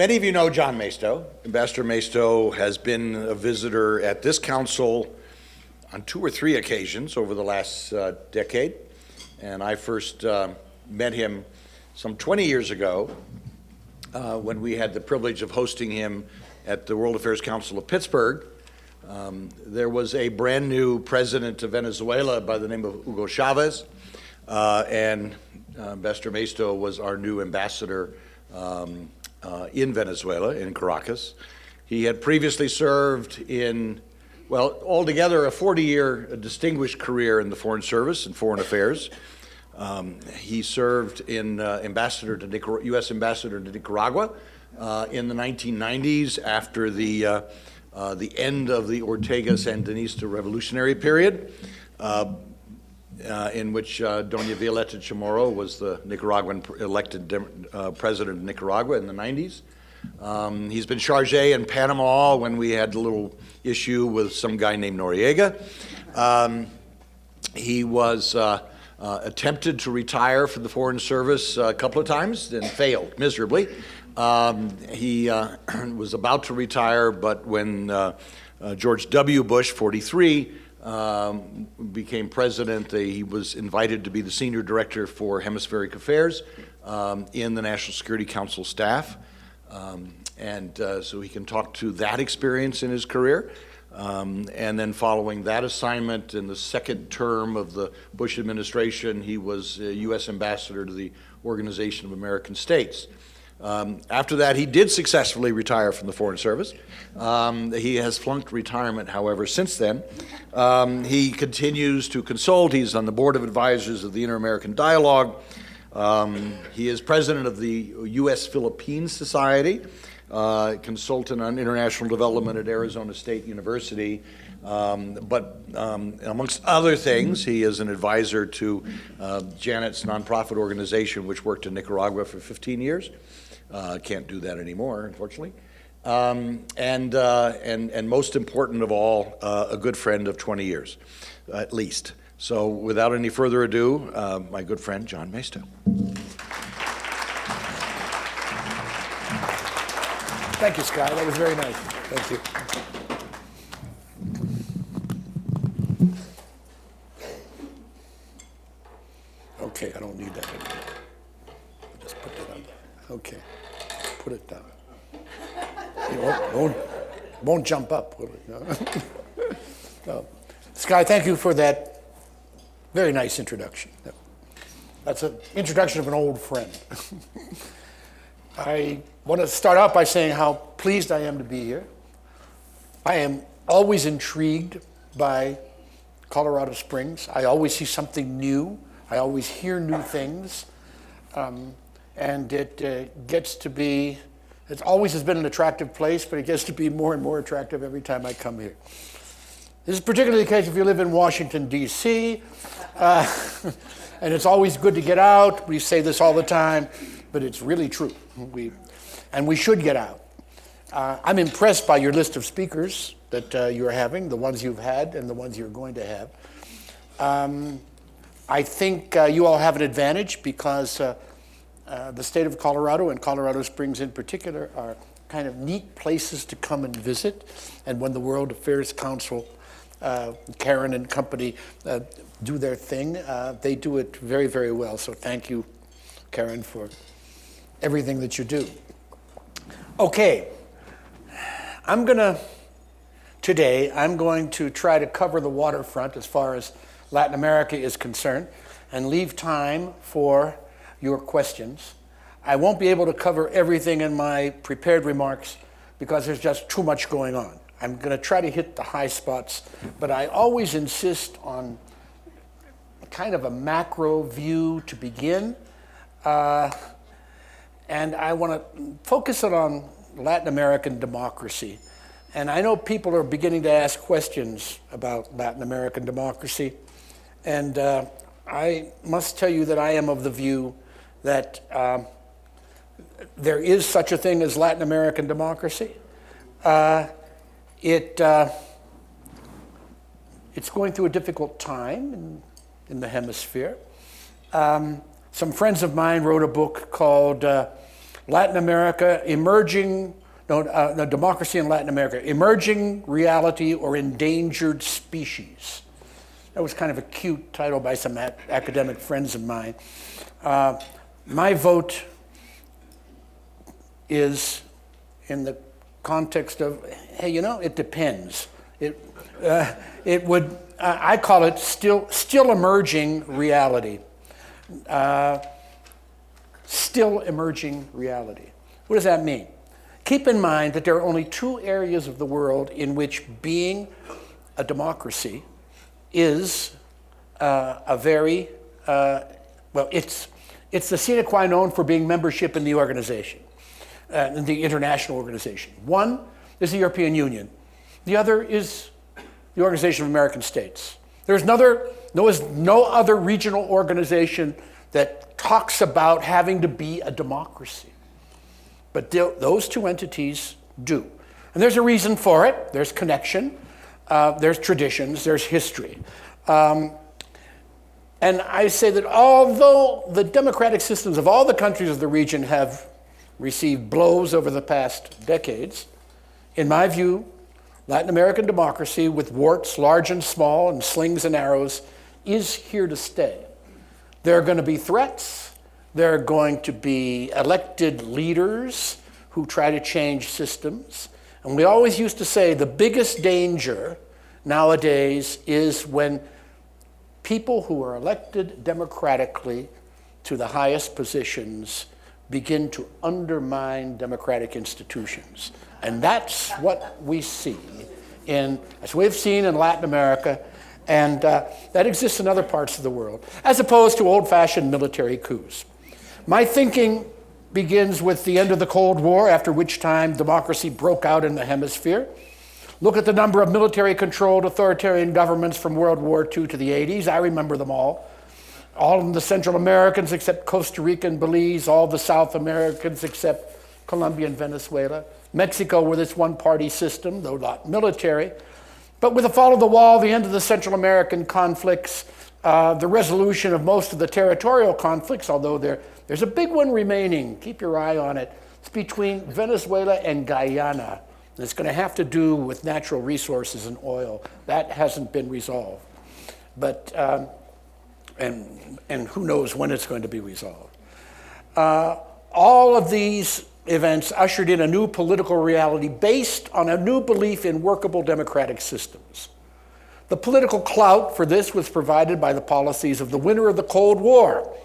Many of you know John Maisto. Ambassador Maisto has been a visitor at this council on 2 or 3 occasions over the last decade. And I first met him some 20 years ago when we had the privilege of hosting him at the World Affairs Council of Pittsburgh. There was a brand new president of Venezuela by the name of Hugo Chavez, and Ambassador Maisto was our new ambassador in Venezuela, in Caracas. He had previously served in, well, altogether a 40-year distinguished career in the Foreign Service and Foreign Affairs. He served in U.S. ambassador to Nicaragua in the 1990s after the end of the Ortega-Sandinista revolutionary period, in which Doña Violeta Chamorro was the Nicaraguan elected president of Nicaragua in the 90s. He's been chargé in Panama when we had a little issue with some guy named Noriega. He was attempted to retire from the Foreign Service a couple of times and failed miserably. He was about to retire, but when George W. Bush, 43, became president, he was invited to be the senior director for hemispheric affairs in the National Security Council staff. So he can talk to that experience in his career. And then following that assignment in the second term of the Bush administration, he was U.S. ambassador to the Organization of American States. After that, he did successfully retire from the Foreign Service. He has flunked retirement, however, since then. He continues to consult. He's on the board of advisors of the Inter-American Dialogue. He is president of the U.S.-Philippines Society, consultant on international development at Arizona State University. But amongst other things, he is an advisor to Janet's nonprofit organization, which worked in Nicaragua for 15 years. Can't do that anymore, unfortunately. And most important of all, a good friend of 20 years, at least. So without any further ado, my good friend, John Maisto. Thank you, Sky. That was very nice. Thank you. Okay, I don't need that anymore. I'll just put that on. Okay, put it down. It won't jump up, will it? No. No. Sky, thank you for that very nice introduction. That's an introduction of an old friend. I want to start out by saying how pleased I am to be here. I am always intrigued by Colorado Springs. I always see something new. I always hear new things. And it gets to be, it always has been an attractive place, but it gets to be more and more attractive every time I come here. This is particularly the case if you live in Washington, D.C., and it's always good to get out. We say this all the time, but it's really true. We should get out. I'm impressed by your list of speakers that you're having, the ones you've had and the ones you're going to have. I think you all have an advantage because the state of Colorado and Colorado Springs in particular are kind of neat places to come and visit. And when the World Affairs Council, Karen and company do their thing, they do it very, very well. So thank you, Karen, for everything that you do. Okay, today I'm going to try to cover the waterfront as far as Latin America is concerned and leave time for your questions. I won't be able to cover everything in my prepared remarks because there's just too much going on. I'm going to try to hit the high spots, but I always insist on kind of a macro view to begin. And I want to focus it on Latin American democracy. And I know people are beginning to ask questions about Latin American democracy. And I must tell you that I am of the view that there is such a thing as Latin American democracy. It's going through a difficult time in the hemisphere. Some friends of mine wrote a book called Latin America, democracy in Latin America, emerging reality or endangered species. That was kind of a cute title by some academic friends of mine. My vote is in the context of, hey, it depends. It would, I call it still emerging reality. Still emerging reality. What does that mean? Keep in mind that there are only two areas of the world in which being a democracy is a very, it's the sine qua non for being membership in the organization, in the international organization. One is the European Union. The other is the Organization of American States. There's no other regional organization that talks about having to be a democracy. But those two entities do. And there's a reason for it. There's connection, there's traditions, there's history. And I say that although the democratic systems of all the countries of the region have received blows over the past decades, in my view, Latin American democracy, with warts large and small and slings and arrows, is here to stay. There are going to be threats. There are going to be elected leaders who try to change systems. And we always used to say the biggest danger nowadays is when people who are elected democratically to the highest positions begin to undermine democratic institutions. And that's what we see as we've seen in Latin America, and that exists in other parts of the world, as opposed to old-fashioned military coups. My thinking begins with the end of the Cold War, after which time democracy broke out in the hemisphere. Look at the number of military-controlled authoritarian governments from World War II to the 80s. I remember them all. All of the Central Americans except Costa Rica and Belize, all the South Americans except Colombia and Venezuela. Mexico with its one-party system, though not military. But with the fall of the wall, the end of the Central American conflicts, the resolution of most of the territorial conflicts, although there's a big one remaining, keep your eye on it. It's between Venezuela and Guyana. It's going to have to do with natural resources and oil. That hasn't been resolved. But, and who knows when it's going to be resolved. All of these events ushered in a new political reality based on a new belief in workable democratic systems. The political clout for this was provided by the policies of the winner of the Cold War,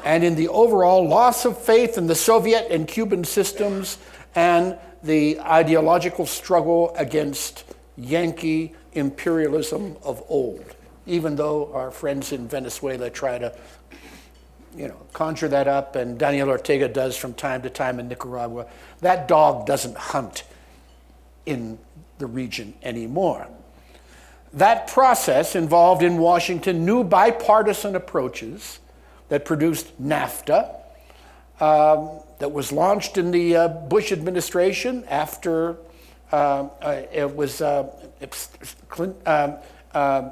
and in the overall loss of faith in the Soviet and Cuban systems and the ideological struggle against Yankee imperialism of old, even though our friends in Venezuela try to conjure that up, and Daniel Ortega does from time to time in Nicaragua. That dog doesn't hunt in the region anymore. That process involved in Washington new bipartisan approaches that produced NAFTA, that was launched in the Bush administration after it was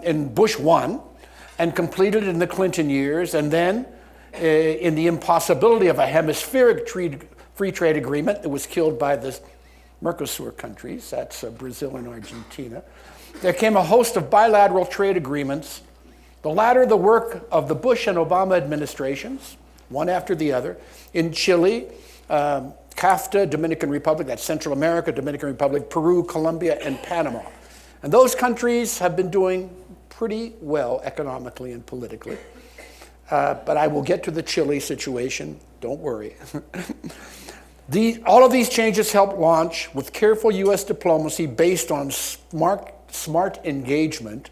in Bush 1, and completed in the Clinton years, and then in the impossibility of a hemispheric free trade agreement that was killed by the Mercosur countries, that's Brazil and Argentina, there came a host of bilateral trade agreements, the latter the work of the Bush and Obama administrations, one after the other, in Chile, CAFTA, Dominican Republic, that's Central America, Dominican Republic, Peru, Colombia, and Panama. And those countries have been doing pretty well economically and politically. But I will get to the Chile situation, don't worry. All of these changes helped launch, with careful U.S. diplomacy based on smart engagement,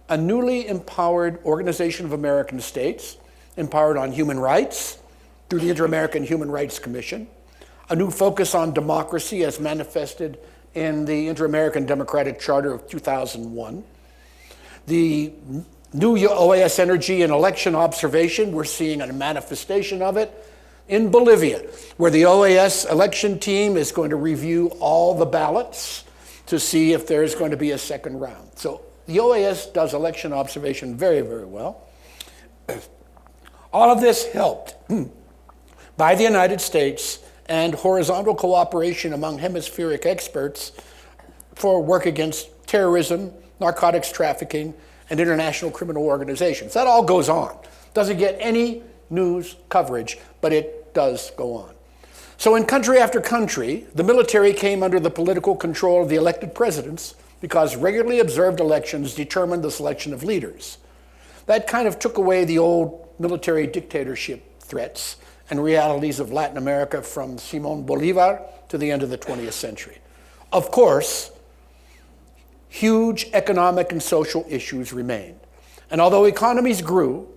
a newly empowered Organization of American States, empowered on human rights through the Inter-American Human Rights Commission, a new focus on democracy as manifested in the Inter-American Democratic Charter of 2001, the new OAS energy and election observation, we're seeing a manifestation of it in Bolivia, where the OAS election team is going to review all the ballots to see if there's going to be a second round. So the OAS does election observation very, very well. All of this helped by the United States and horizontal cooperation among hemispheric experts for work against terrorism, narcotics trafficking, and international criminal organizations. That all goes on. Doesn't get any news coverage, but it does go on. So in country after country, the military came under the political control of the elected presidents because regularly observed elections determined the selection of leaders. That kind of took away the old military dictatorship threats and realities of Latin America from Simon Bolivar to the end of the 20th century. Of course, huge economic and social issues remained. And although economies grew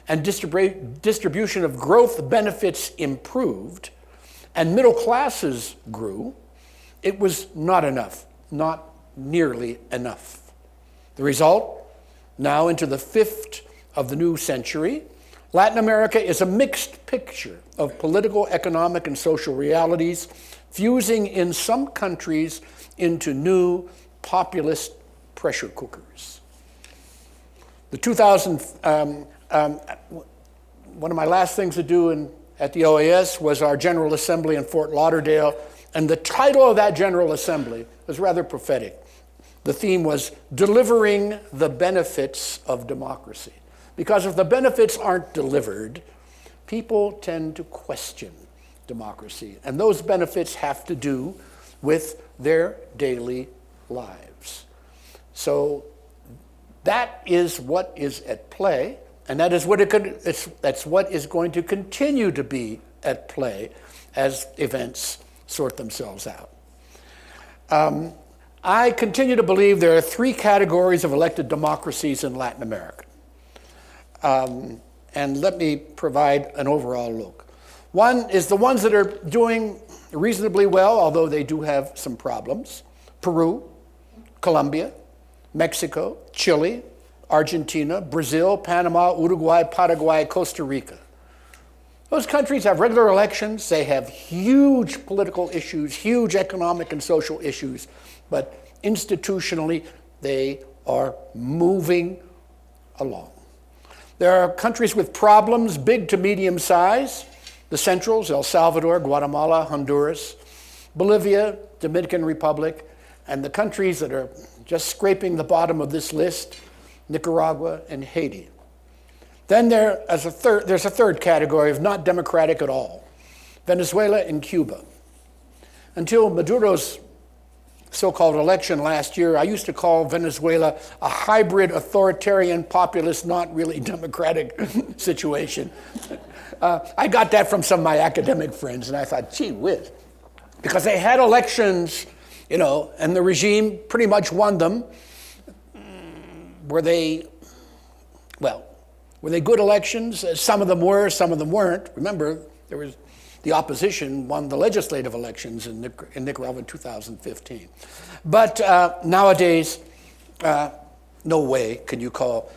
and distribution of growth benefits improved and middle classes grew, it was not enough, not nearly enough. The result, now into the fifth of the new century, Latin America is a mixed picture of political, economic, and social realities, fusing in some countries into new populist pressure cookers. One of my last things to do at the OAS was our General Assembly in Fort Lauderdale, and the title of that General Assembly was rather prophetic. The theme was Delivering the Benefits of Democracy. Because if the benefits aren't delivered, people tend to question democracy. And those benefits have to do with their daily lives. So that is what is at play, and that is that's what is going to continue to be at play as events sort themselves out. I continue to believe there are three categories of elected democracies in Latin America. And let me provide an overall look. One is the ones that are doing reasonably well, although they do have some problems. Peru, Colombia, Mexico, Chile, Argentina, Brazil, Panama, Uruguay, Paraguay, Costa Rica. Those countries have regular elections. They have huge political issues, huge economic and social issues, but institutionally, they are moving along. There are countries with problems, big to medium size. The Centrals, El Salvador, Guatemala, Honduras, Bolivia, Dominican Republic, and the countries that are just scraping the bottom of this list, Nicaragua and Haiti. Then there's a third category of not democratic at all, Venezuela and Cuba. Until Maduro's so-called election last year, I used to call Venezuela a hybrid authoritarian, populist, not really democratic situation. I got that from some of my academic friends, and I thought, gee whiz. Because they had elections, and the regime pretty much won them. Were they good elections? Some of them were, some of them weren't. Remember, the opposition won the legislative elections in Nicaragua in 2015. But nowadays, no way can you call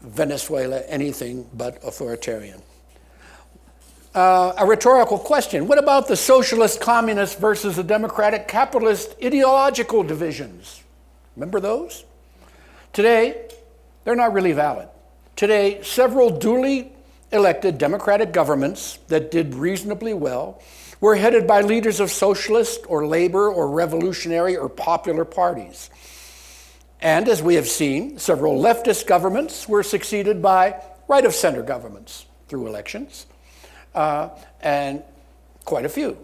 Venezuela anything but authoritarian. A rhetorical question: what about the socialist communist versus the democratic capitalist ideological divisions? Remember those? Today, they're not really valid. Today, several duly elected democratic governments that did reasonably well were headed by leaders of socialist or labor or revolutionary or popular parties. And as we have seen, several leftist governments were succeeded by right-of-center governments through elections, and quite a few.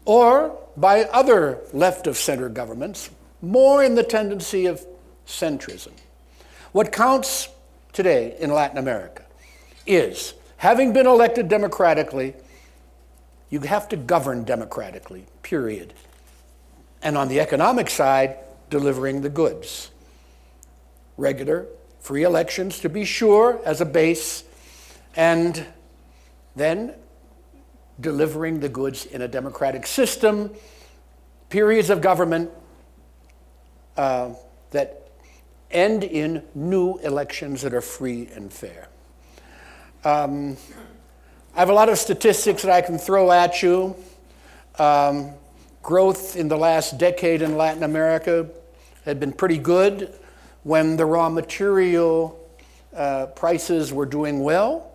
Or by other left-of-center governments, more in the tendency of centrism. What counts today in Latin America is, having been elected democratically, you have to govern democratically, period. And on the economic side, delivering the goods. Regular, free elections, to be sure, as a base, and then delivering the goods in a democratic system, periods of government that end in new elections that are free and fair. I have a lot of statistics that I can throw at you. Growth in the last decade in Latin America had been pretty good when the raw material prices were doing well.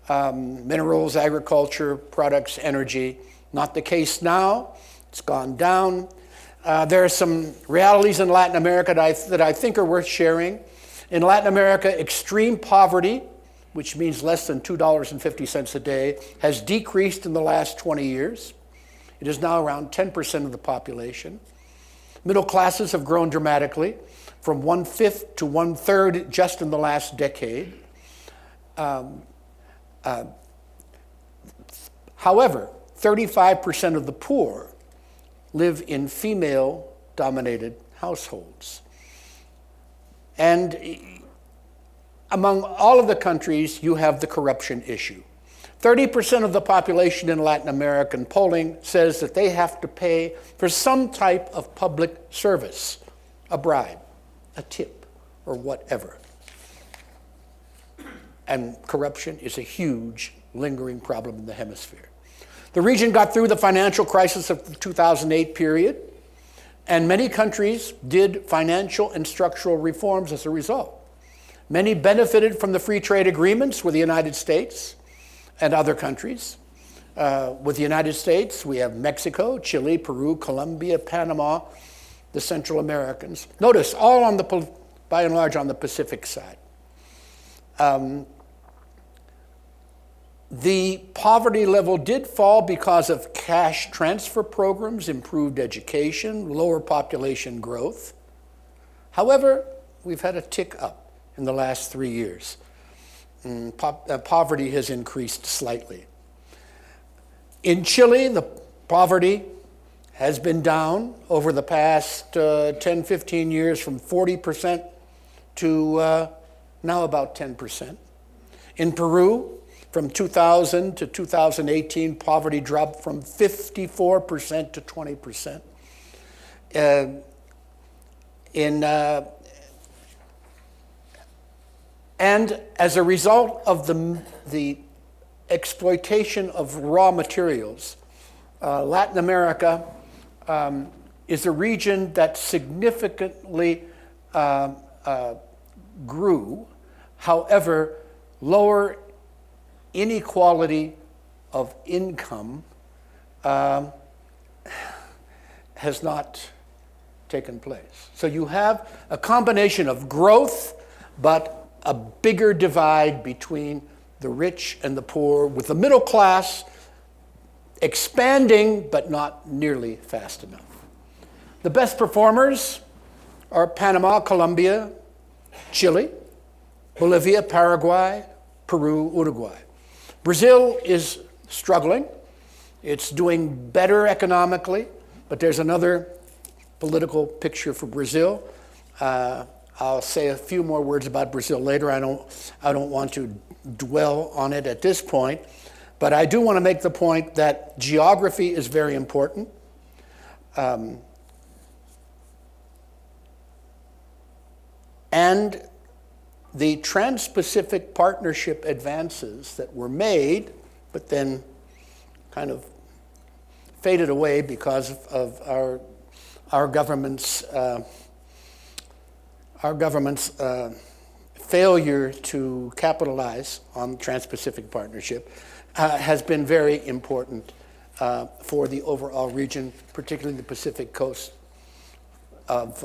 minerals, agriculture, products, energy. Not the case now. It's gone down. There are some realities in Latin America that I think are worth sharing. In Latin America, extreme poverty, which means less than $2.50 a day, has decreased in the last 20 years. It is now around 10% of the population. Middle classes have grown dramatically, from 1/5 to 1/3 just in the last decade. However, 35% of the poor live in female-dominated households. And among all of the countries, you have the corruption issue. 30% of the population in Latin American polling says that they have to pay for some type of public service, a bribe, a tip, or whatever. And corruption is a huge, lingering problem in the hemisphere. The region got through the financial crisis of the 2008 period, and many countries did financial and structural reforms as a result. Many benefited from the free trade agreements with the United States and other countries. With the United States, we have Mexico, Chile, Peru, Colombia, Panama, the Central Americans. Notice, all on the, by and large, on the Pacific side. The poverty level did fall because of cash transfer programs, improved education, lower population growth. However, we've had a tick up in the last 3 years. Poverty has increased slightly. In Chile, the poverty has been down over the past 10, 15 years from 40% to now about 10%. In Peru, from 2000 to 2018, poverty dropped from 54% to 20%. And as a result of the exploitation of raw materials, Latin America is a region that significantly grew. However, lower inequality of income has not taken place. So you have a combination of growth, but a bigger divide between the rich and the poor, with the middle class expanding, but not nearly fast enough. The best performers are Panama, Colombia, Chile, Bolivia, Paraguay, Peru, Uruguay. Brazil is struggling. It's doing better economically, but there's another political picture for Brazil. I'll say a few more words about Brazil later. I don't want to dwell on it at this point, but I do want to make the point that geography is very important. And the Trans-Pacific Partnership advances that were made, but then kind of faded away because of our government's failure to capitalize on the Trans-Pacific Partnership, has been very important for the overall region, particularly the Pacific coast of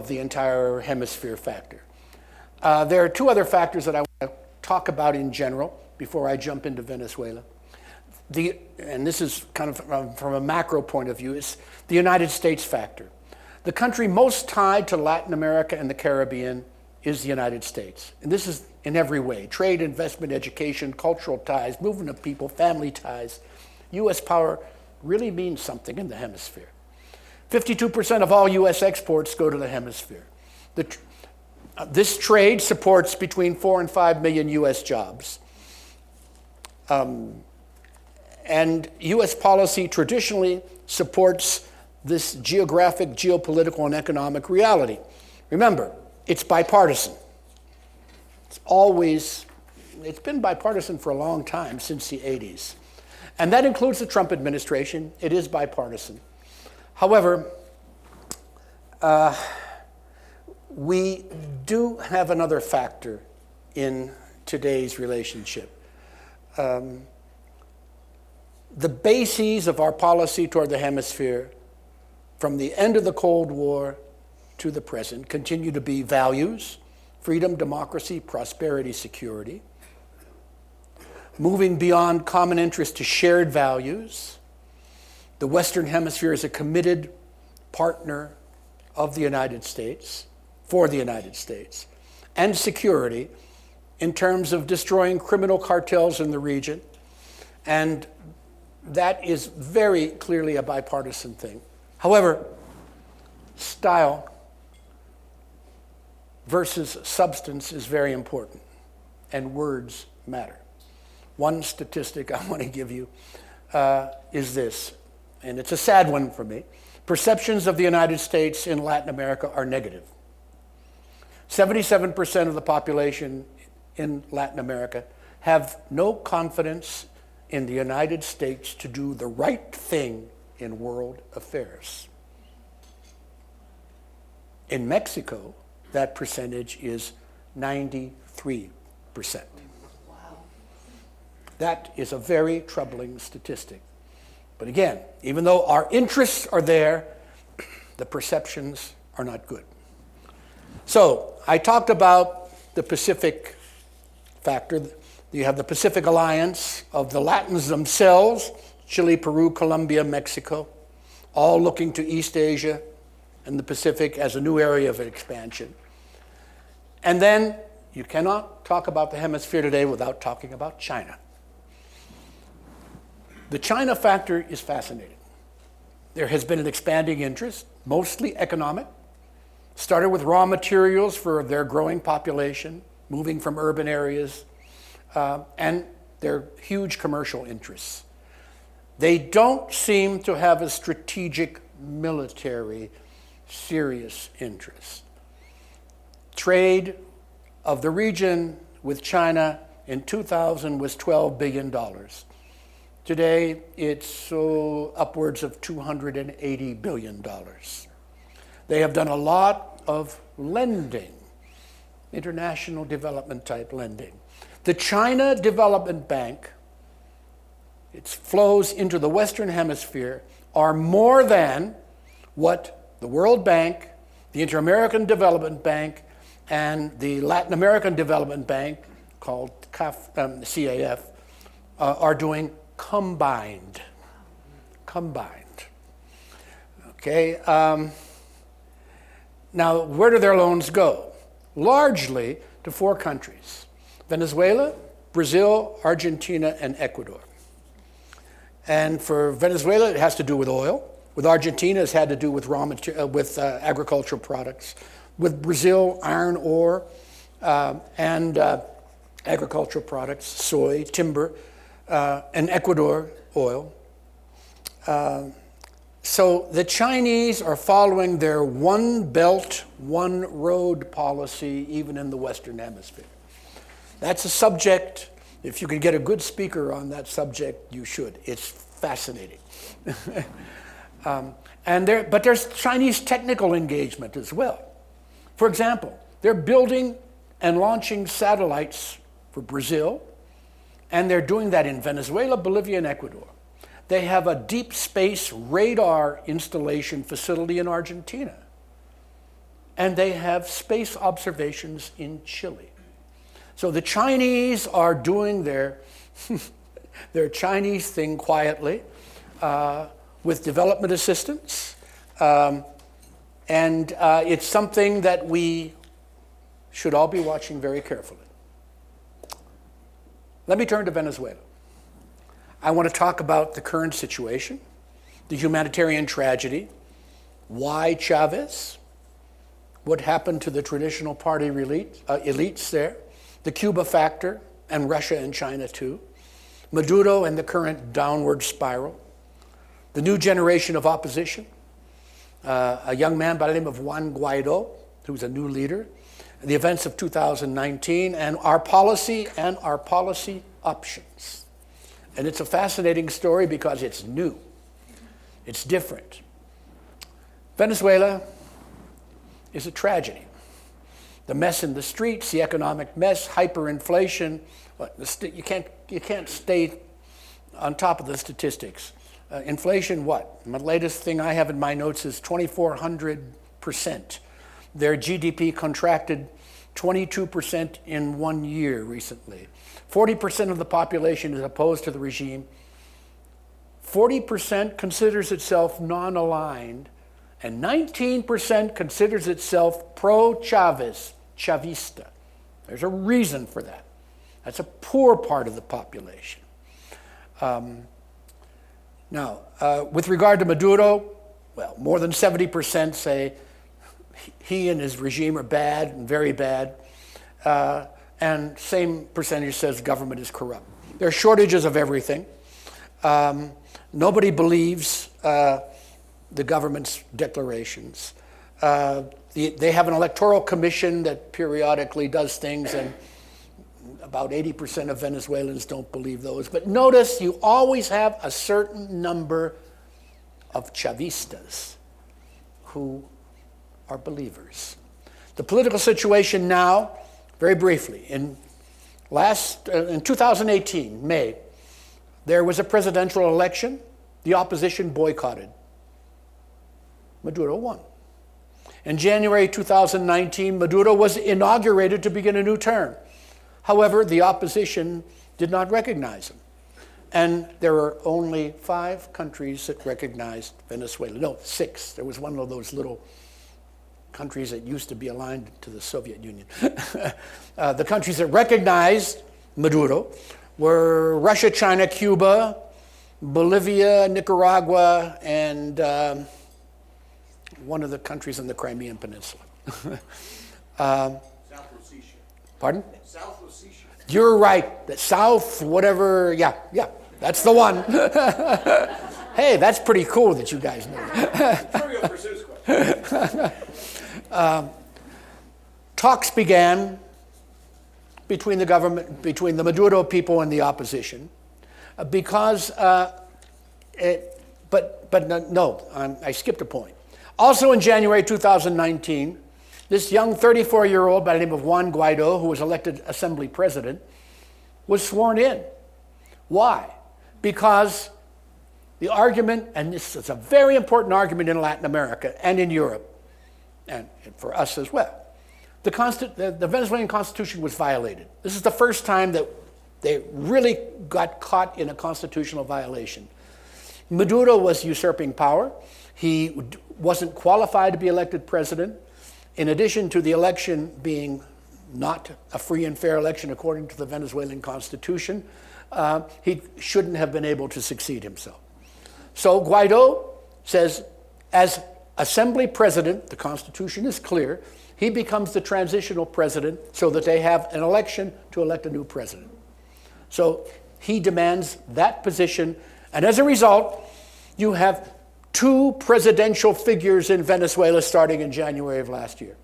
the entire hemisphere factor. There are two other factors that I want to talk about in general before I jump into Venezuela. And this is kind of from a macro point of view, is the United States factor. The country most tied to Latin America and the Caribbean is the United States. And this is in every way: trade, investment, education, cultural ties, movement of people, family ties. U.S. power really means something in the hemisphere. 52% of all U.S. exports go to the hemisphere. This trade supports between 4 and 5 million U.S. jobs. And U.S. policy traditionally supports this geographic, geopolitical, and economic reality. Remember, it's bipartisan. It's been bipartisan for a long time, since the 80s. And that includes the Trump administration. It is bipartisan. However, we do have another factor in today's relationship. The bases of our policy toward the hemisphere from the end of the Cold War to the present continue to be values, freedom, democracy, prosperity, security, moving beyond common interest to shared values. The Western Hemisphere is a committed partner of the United States, for the United States, and security in terms of destroying criminal cartels in the region. And that is very clearly a bipartisan thing. However, style versus substance is very important, and words matter. One statistic I want to give you is this, and it's a sad one for me. Perceptions of the United States in Latin America are negative. 77% of the population in Latin America have no confidence in the United States to do the right thing in world affairs. In Mexico, that percentage is 93%. Wow. That is a very troubling statistic. But again, even though our interests are there, the perceptions are not good. So I talked about the Pacific factor. You have the Pacific Alliance of the Latins themselves, Chile, Peru, Colombia, Mexico, all looking to East Asia and the Pacific as a new area of expansion. And then you cannot talk about the hemisphere today without talking about China. The China factor is fascinating. There has been an expanding interest, mostly economic, started with raw materials for their growing population, moving from urban areas, and their huge commercial interests. They don't seem to have a strategic military serious interest. Trade of the region with China in 2000 was $12 billion. Today, it's upwards of $280 billion. They have done a lot of lending, international development type lending. The China Development Bank, its flows into the Western Hemisphere are more than what the World Bank, the Inter-American Development Bank, and the Latin American Development Bank, called CAF, are doing combined. Okay. Now, where do their loans go? Largely to four countries: Venezuela, Brazil, Argentina, and Ecuador. And for Venezuela, it has to do with oil. With Argentina, it's had to do with agricultural products. With Brazil, iron ore and agricultural products, soy, timber, and Ecuador, oil. So the Chinese are following their one belt, one road policy, even in the Western Hemisphere. That's a subject, if you can get a good speaker on that subject, you should. It's fascinating. But there's Chinese technical engagement as well. For example, they're building and launching satellites for Brazil, and they're doing that in Venezuela, Bolivia, and Ecuador. They have a deep space radar installation facility in Argentina, and they have space observations in Chile. So the Chinese are doing their Chinese thing quietly with development assistance. And it's something that we should all be watching very carefully. Let me turn to Venezuela. I want to talk about the current situation, the humanitarian tragedy, why Chavez, what happened to the traditional party elites there, the Cuba factor, and Russia and China too, Maduro and the current downward spiral, the new generation of opposition, a young man by the name of Juan Guaido, who's a new leader, the events of 2019, and our policy options. And it's a fascinating story because it's new. It's different. Venezuela is a tragedy. the mess in the streets, the economic mess, hyperinflation. You can't stay on top of the statistics. Inflation, what? The latest thing I have in my notes is 2,400%. Their GDP contracted 22% in 1 year recently. 40% of the population is opposed to the regime. 40% considers itself non-aligned, and 19% considers itself pro-Chavez, Chavista. There's a reason for that. That's a poor part of the population. Now, with regard to Maduro, well, more than 70% say he and his regime are bad and very bad, and same percentage says government is corrupt. There are shortages of everything. Nobody believes the government's declarations. They have an electoral commission that periodically does things, and about 80% of Venezuelans don't believe those. But notice you always have a certain number of Chavistas who are believers. The political situation now, very briefly, in 2018, May, there was a presidential election. The opposition boycotted. Maduro won. In January 2019, Maduro was inaugurated to begin a new term. However, the opposition did not recognize him. And there were only 5 countries that recognized Venezuela. No, 6. There was one of those little countries that used to be aligned to the Soviet Union. The countries that recognized Maduro were Russia, China, Cuba, Bolivia, Nicaragua, and one of the countries in the Crimean Peninsula. South Ossetia. Pardon? South Ossetia. You're right. The South, whatever, yeah, that's the one. Hey, that's pretty cool that you guys know that. Trivial pursuits question. Talks began between the government, between the Maduro people and the opposition, because, I skipped a point. Also in January 2019, this young 34-year-old by the name of Juan Guaido, who was elected assembly president, was sworn in. Why? Because the argument, and this is a very important argument in Latin America and in Europe, and for us as well, the Venezuelan Constitution was violated. This is the first time that they really got caught in a constitutional violation. Maduro was usurping power. He wasn't qualified to be elected president. In addition to the election being not a free and fair election according to the Venezuelan Constitution, he shouldn't have been able to succeed himself. So Guaido says, as assembly president, the Constitution is clear, he becomes the transitional president so that they have an election to elect a new president. So he demands that position, and as a result, you have 2 presidential figures in Venezuela starting in January of last year.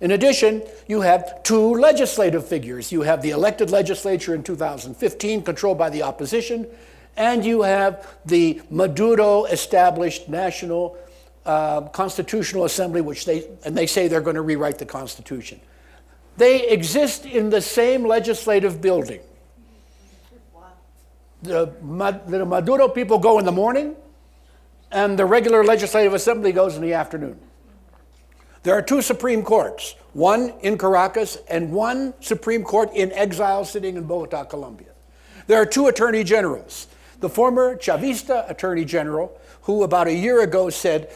In addition, you have 2 legislative figures. You have the elected legislature in 2015, controlled by the opposition, and you have the Maduro-established National Constitutional Assembly, they say they're going to rewrite the Constitution. They exist in the same legislative building. The Maduro people go in the morning, and the regular legislative assembly goes in the afternoon. There are 2 Supreme Courts, one in Caracas and one Supreme Court in exile sitting in Bogota, Colombia. There are 2 attorney generals. The former Chavista attorney general, who about a year ago said,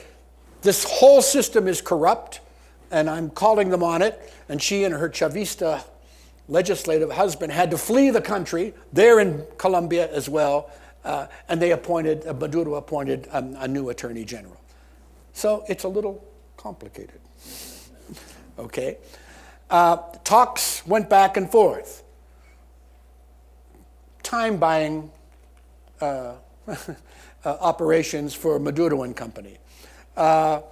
this whole system is corrupt, and I'm calling them on it, and she and her Chavista legislative husband had to flee the country. They're in Colombia as well, and Maduro appointed a new attorney general. So it's a little complicated. Okay. Talks went back and forth. Time buying operations for Maduro and company. But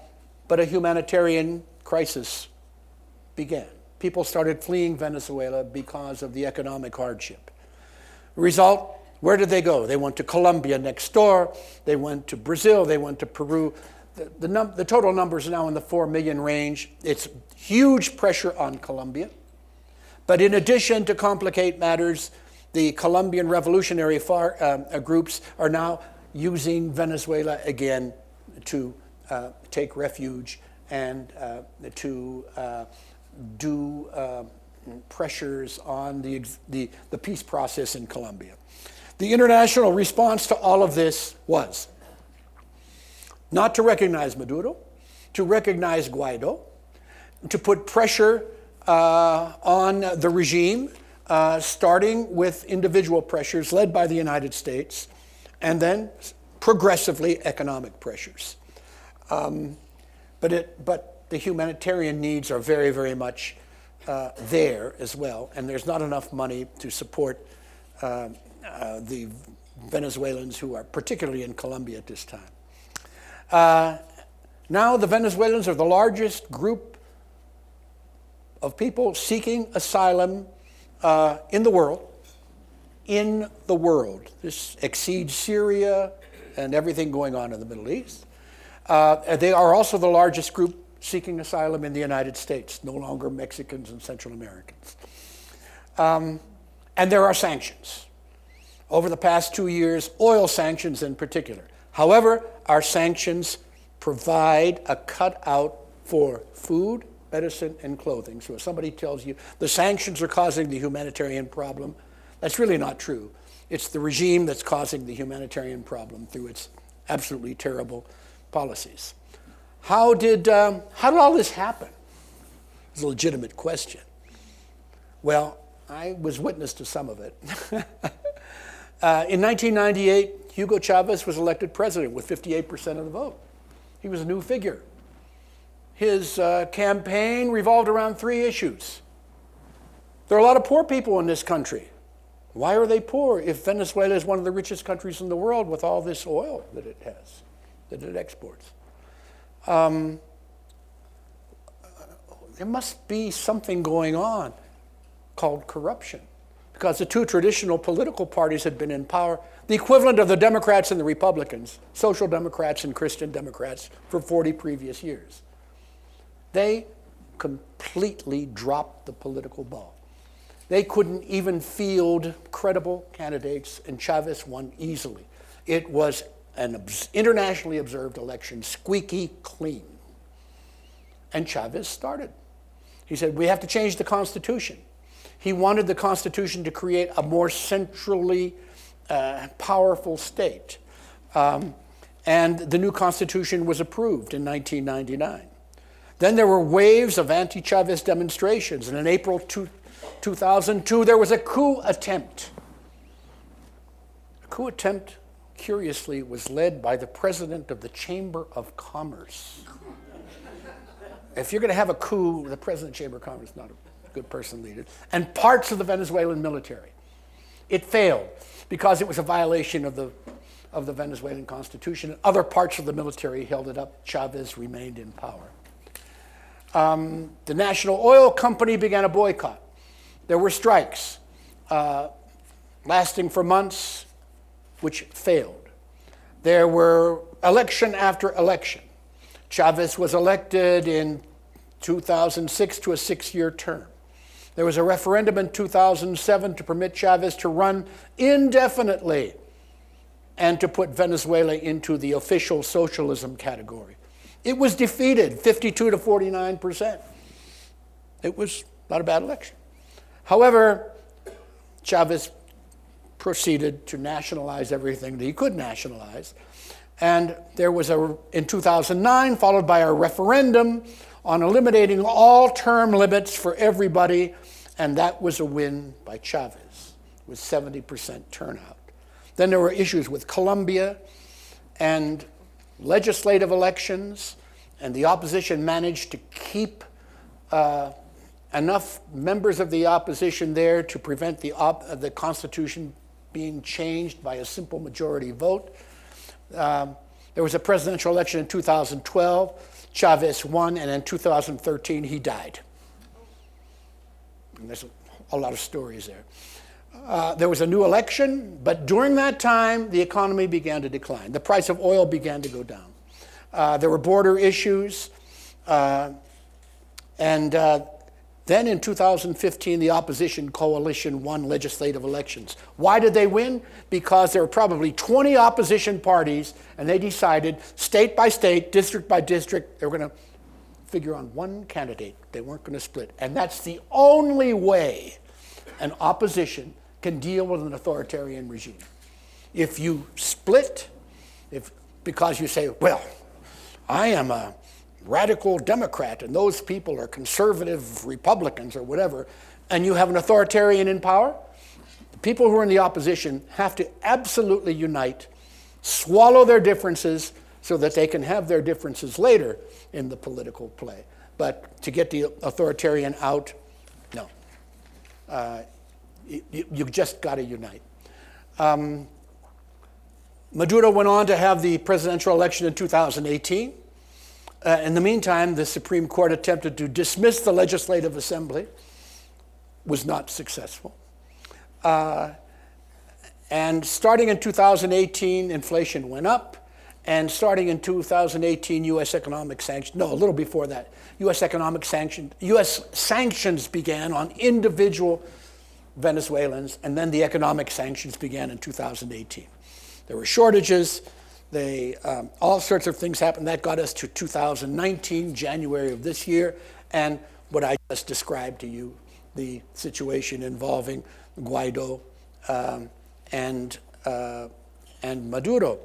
a humanitarian crisis began. People started fleeing Venezuela because of the economic hardship. Result, where did they go? They went to Colombia next door. They went to Brazil. They went to Peru. the total number is now in the 4 million range. It's huge pressure on Colombia. But in addition, to complicate matters, the Colombian revolutionary groups are now using Venezuela again to take refuge and to do pressures on the peace process in Colombia. The international response to all of this was not to recognize Maduro, to recognize Guaido, to put pressure on the regime, starting with individual pressures led by the United States, and then progressively economic pressures. But the humanitarian needs are very, very much there as well, and there's not enough money to support the Venezuelans who are particularly in Colombia at this time. Now the Venezuelans are the largest group of people seeking asylum in the world. In the world. This exceeds Syria and everything going on in the Middle East. They are also the largest group seeking asylum in the United States, no longer Mexicans and Central Americans. And there are sanctions. Over the past 2 years, oil sanctions in particular. However, our sanctions provide a cutout for food, medicine, and clothing. So if somebody tells you the sanctions are causing the humanitarian problem, that's really not true. It's the regime that's causing the humanitarian problem through its absolutely terrible policies. How did all this happen? It's a legitimate question. Well, I was witness to some of it. In 1998, Hugo Chavez was elected president with 58% of the vote. He was a new figure. His campaign revolved around 3 issues. There are a lot of poor people in this country. Why are they poor if Venezuela is one of the richest countries in the world with all this oil that it has, that it exports? There must be something going on called corruption, because the 2 traditional political parties had been in power, the equivalent of the Democrats and the Republicans, Social Democrats and Christian Democrats, for 40 previous years. They completely dropped the political ball. They couldn't even field credible candidates, and Chavez won easily. It was an internationally observed election, squeaky clean. And Chavez started. He said, we have to change the Constitution. He wanted the Constitution to create a more centrally powerful state. And the new Constitution was approved in 1999. Then there were waves of anti-Chavez demonstrations, and in April 2002, there was a coup attempt. A coup attempt, curiously, was led by the president of the Chamber of Commerce. If you're going to have a coup, the president of the Chamber of Commerce is not a good person to lead it. And parts of the Venezuelan military. It failed because it was a violation of the Venezuelan Constitution. Other parts of the military held it up. Chavez remained in power. The National Oil Company began a boycott. There were strikes lasting for months, which failed. There were election after election. Chavez was elected in 2006 to a 6-year term. There was a referendum in 2007 to permit Chavez to run indefinitely and to put Venezuela into the official socialism category. It was defeated, 52 to 49%. It was not a bad election. However, Chavez proceeded to nationalize everything that he could nationalize. And there was in 2009, followed by a referendum on eliminating all term limits for everybody, and that was a win by Chavez, with 70% turnout. Then there were issues with Colombia and legislative elections, and the opposition managed to keep enough members of the opposition there to prevent the Constitution being changed by a simple majority vote. There was a presidential election in 2012. Chavez won, and in 2013, he died. And there's a lot of stories there. There was a new election, but during that time, the economy began to decline. The price of oil began to go down. There were border issues. Then in 2015, the opposition coalition won legislative elections. Why did they win? Because there were probably 20 opposition parties, and they decided, state by state, district by district, they were going to figure on one candidate. They weren't going to split. And that's the only way an opposition can deal with an authoritarian regime. If you split, because you say, well, I am a radical Democrat, and those people are conservative Republicans or whatever, and you have an authoritarian in power, the people who are in the opposition have to absolutely unite, swallow their differences so that they can have their differences later in the political play. But to get the authoritarian out, no. You've just got to unite. Maduro went on to have the presidential election in 2018. In the meantime, the Supreme Court attempted to dismiss the Legislative Assembly, was not successful. And starting in 2018, inflation went up. And starting in 2018, U.S. economic sanctions, no, a little before that, U.S. sanctions began on individual Venezuelans, and then the economic sanctions began in 2018. There were shortages. All sorts of things happened. That got us to 2019, January of this year, and what I just described to you, the situation involving Guaido and Maduro.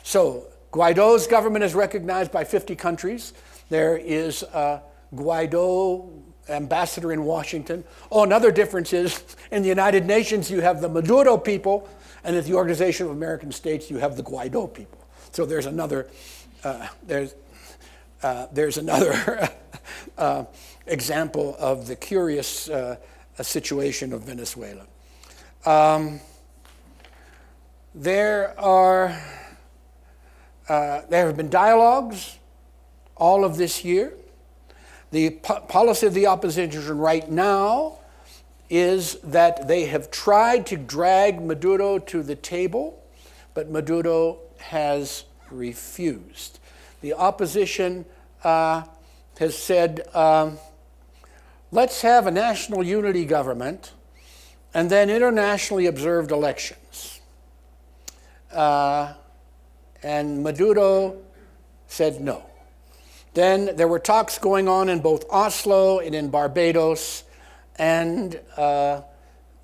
So Guaido's government is recognized by 50 countries. There is a Guaido ambassador in Washington. Oh, another difference is in the United Nations you have the Maduro people, and at the Organization of American States, you have the Guaido people. So there's another example of the curious situation of Venezuela. There have been dialogues all of this year. The policy of the opposition right now is that they have tried to drag Maduro to the table, but Maduro has refused. The opposition has said, let's have a national unity government and then internationally observed elections. And Maduro said no. Then there were talks going on in both Oslo and in Barbados, and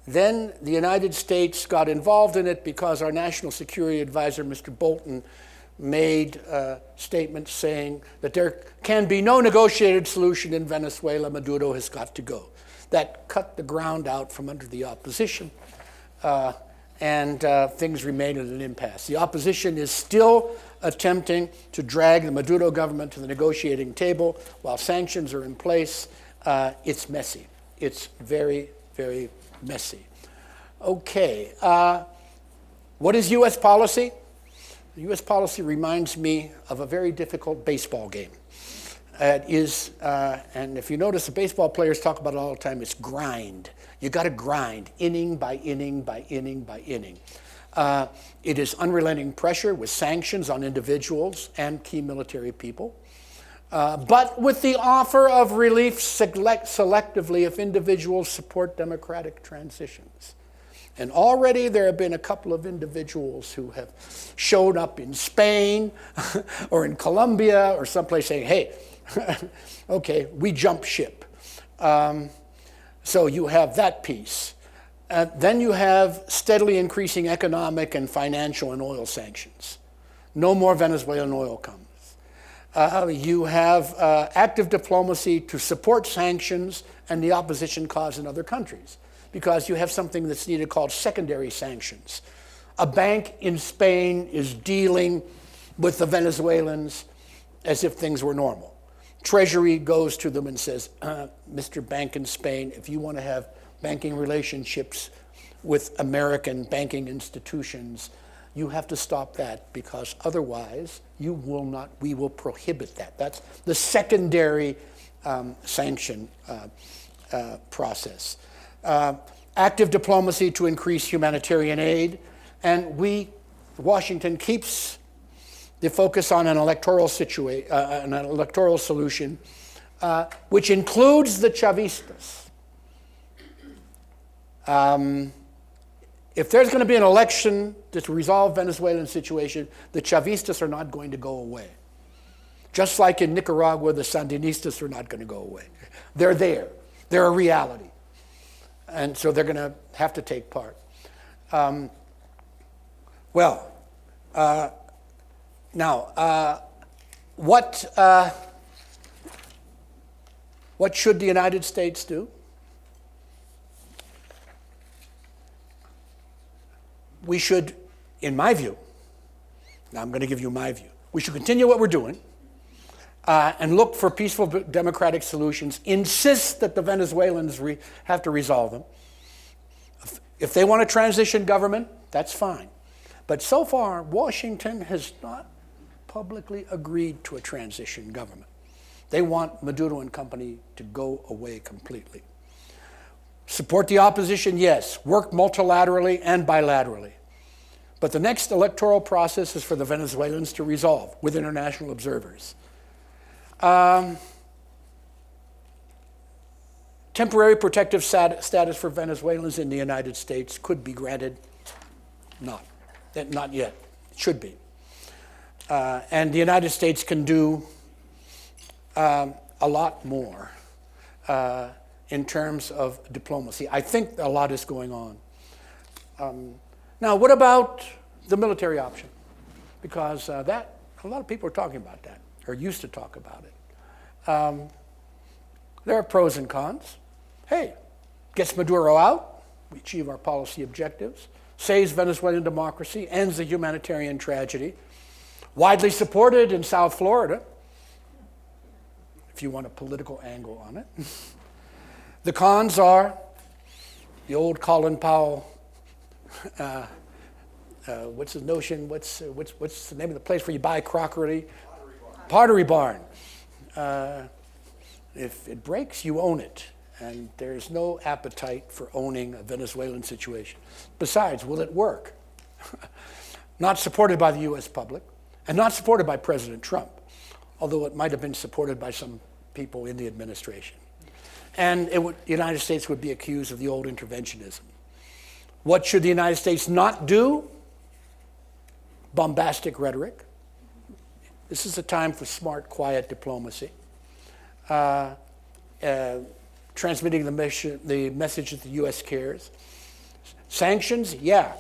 then the United States got involved in it because our national security advisor, Mr. Bolton, made statements saying that there can be no negotiated solution in Venezuela. Maduro has got to go. That cut the ground out from under the opposition, and things remain in an impasse. The opposition is still attempting to drag the Maduro government to the negotiating table while sanctions are in place. It's messy. It's very, very messy. Okay, what is U.S. policy? U.S. policy reminds me of a very difficult baseball game. It is, and if you notice, the baseball players talk about it all the time, it's grind. You got to grind, inning by inning by inning by inning. It is unrelenting pressure with sanctions on individuals and key military people, but with the offer of relief selectively if individuals support democratic transitions. And already there have been a couple of individuals who have showed up in Spain or in Colombia or someplace saying, hey, okay, we jump ship. So you have that piece. Then you have steadily increasing economic and financial and oil sanctions. No more Venezuelan oil comes. You have active diplomacy to support sanctions and the opposition cause in other countries, because you have something that's needed called secondary sanctions. A bank in Spain is dealing with the Venezuelans as if things were normal. Treasury goes to them and says, Mr. Bank in Spain, if you want to have banking relationships with American banking institutions, you have to stop that, because otherwise we will prohibit that. That's the secondary sanction process. Active diplomacy to increase humanitarian aid, and Washington keeps They focus on an electoral solution, which includes the Chavistas. If there's going to be an election to resolve Venezuelan situation, the Chavistas are not going to go away. Just like in Nicaragua, the Sandinistas are not going to go away. They're there. They're a reality. And so they're going to have to take part. What should the United States do? We should, in my view, now I'm going to give you my view, we should continue what we're doing and look for peaceful democratic solutions, insist that the Venezuelans have to resolve them. If they want a transition government, that's fine. But so far, Washington has not publicly agreed to a transition government. They want Maduro and company to go away completely. Support the opposition, yes. Work multilaterally and bilaterally. But the next electoral process is for the Venezuelans to resolve with international observers. Temporary protective status for Venezuelans in the United States could be granted. Not yet. It should be. And the United States can do a lot more in terms of diplomacy. I think a lot is going on. Now, what about the military option? Because a lot of people are talking about that, or used to talk about it. There are pros and cons. Hey, gets Maduro out, we achieve our policy objectives, saves Venezuelan democracy, ends the humanitarian tragedy, widely supported in South Florida, if you want a political angle on it. The cons are the old Colin Powell, what's the notion, what's the name of the place where you buy crockery? Pottery Barn. If it breaks, you own it. And there's no appetite for owning a Venezuelan situation. Besides, will it work? Not supported by the US public, and not supported by President Trump, although it might have been supported by some people in the administration. And the United States would be accused of the old interventionism. What should the United States not do? Bombastic rhetoric. This is a time for smart, quiet diplomacy. Transmitting the message that the U.S. cares. Sanctions, yeah,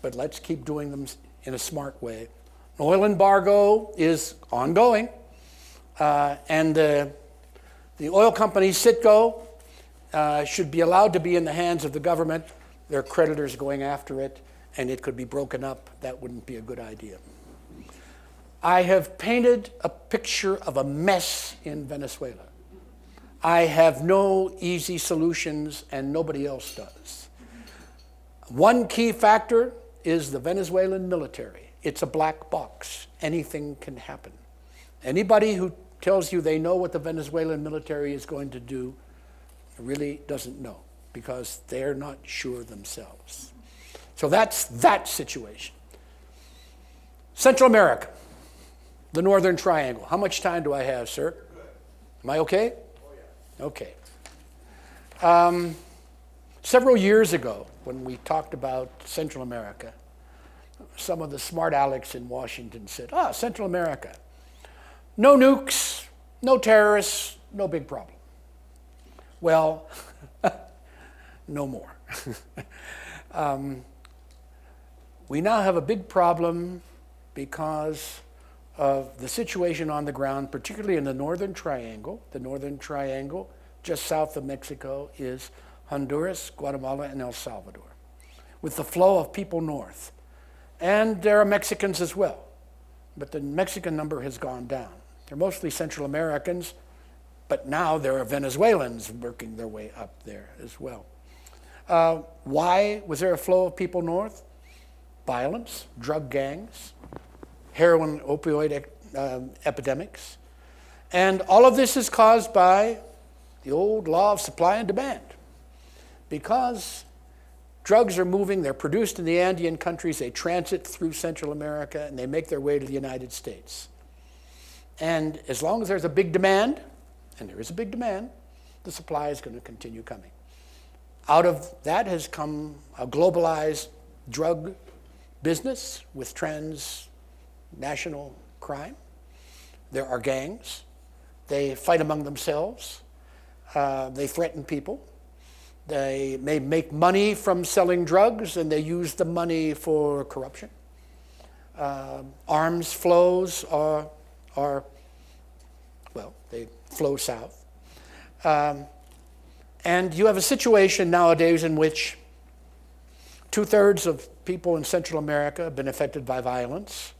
but let's keep doing them in a smart way. An oil embargo is ongoing, and the oil company, Citgo, should be allowed to be in the hands of the government. There are creditors going after it, and it could be broken up. That wouldn't be a good idea. I have painted a picture of a mess in Venezuela. I have no easy solutions, and nobody else does. One key factor is the Venezuelan military. It's a black box. Anything can happen. Anybody who tells you they know what the Venezuelan military is going to do really doesn't know, because they're not sure themselves. So that's that situation. Central America, the Northern Triangle. How much time do I have, sir? Am I okay? Okay. Several years ago, when we talked about Central America, some of the smart alecks in Washington said, Central America, no nukes, no terrorists, no big problem. Well, no more. We now have a big problem because of the situation on the ground, particularly in the Northern Triangle. The Northern Triangle, just south of Mexico, is Honduras, Guatemala, and El Salvador, with the flow of people north. And there are Mexicans as well, but the Mexican number has gone down. They're mostly Central Americans, but now there are Venezuelans working their way up there as well. Why was there a flow of people north? Violence, drug gangs, heroin, opioid epidemics. And all of this is caused by the old law of supply and demand. Because drugs are moving, they're produced in the Andean countries, they transit through Central America, and they make their way to the United States. And as long as there's a big demand, and there is a big demand, the supply is going to continue coming. Out of that has come a globalized drug business with transnational crime. There are gangs. They fight among themselves. They threaten people. They may make money from selling drugs, and they use the money for corruption. Arms flows are well, they flow south. And you have a situation nowadays in which 2/3 of people in Central America have been affected by violence.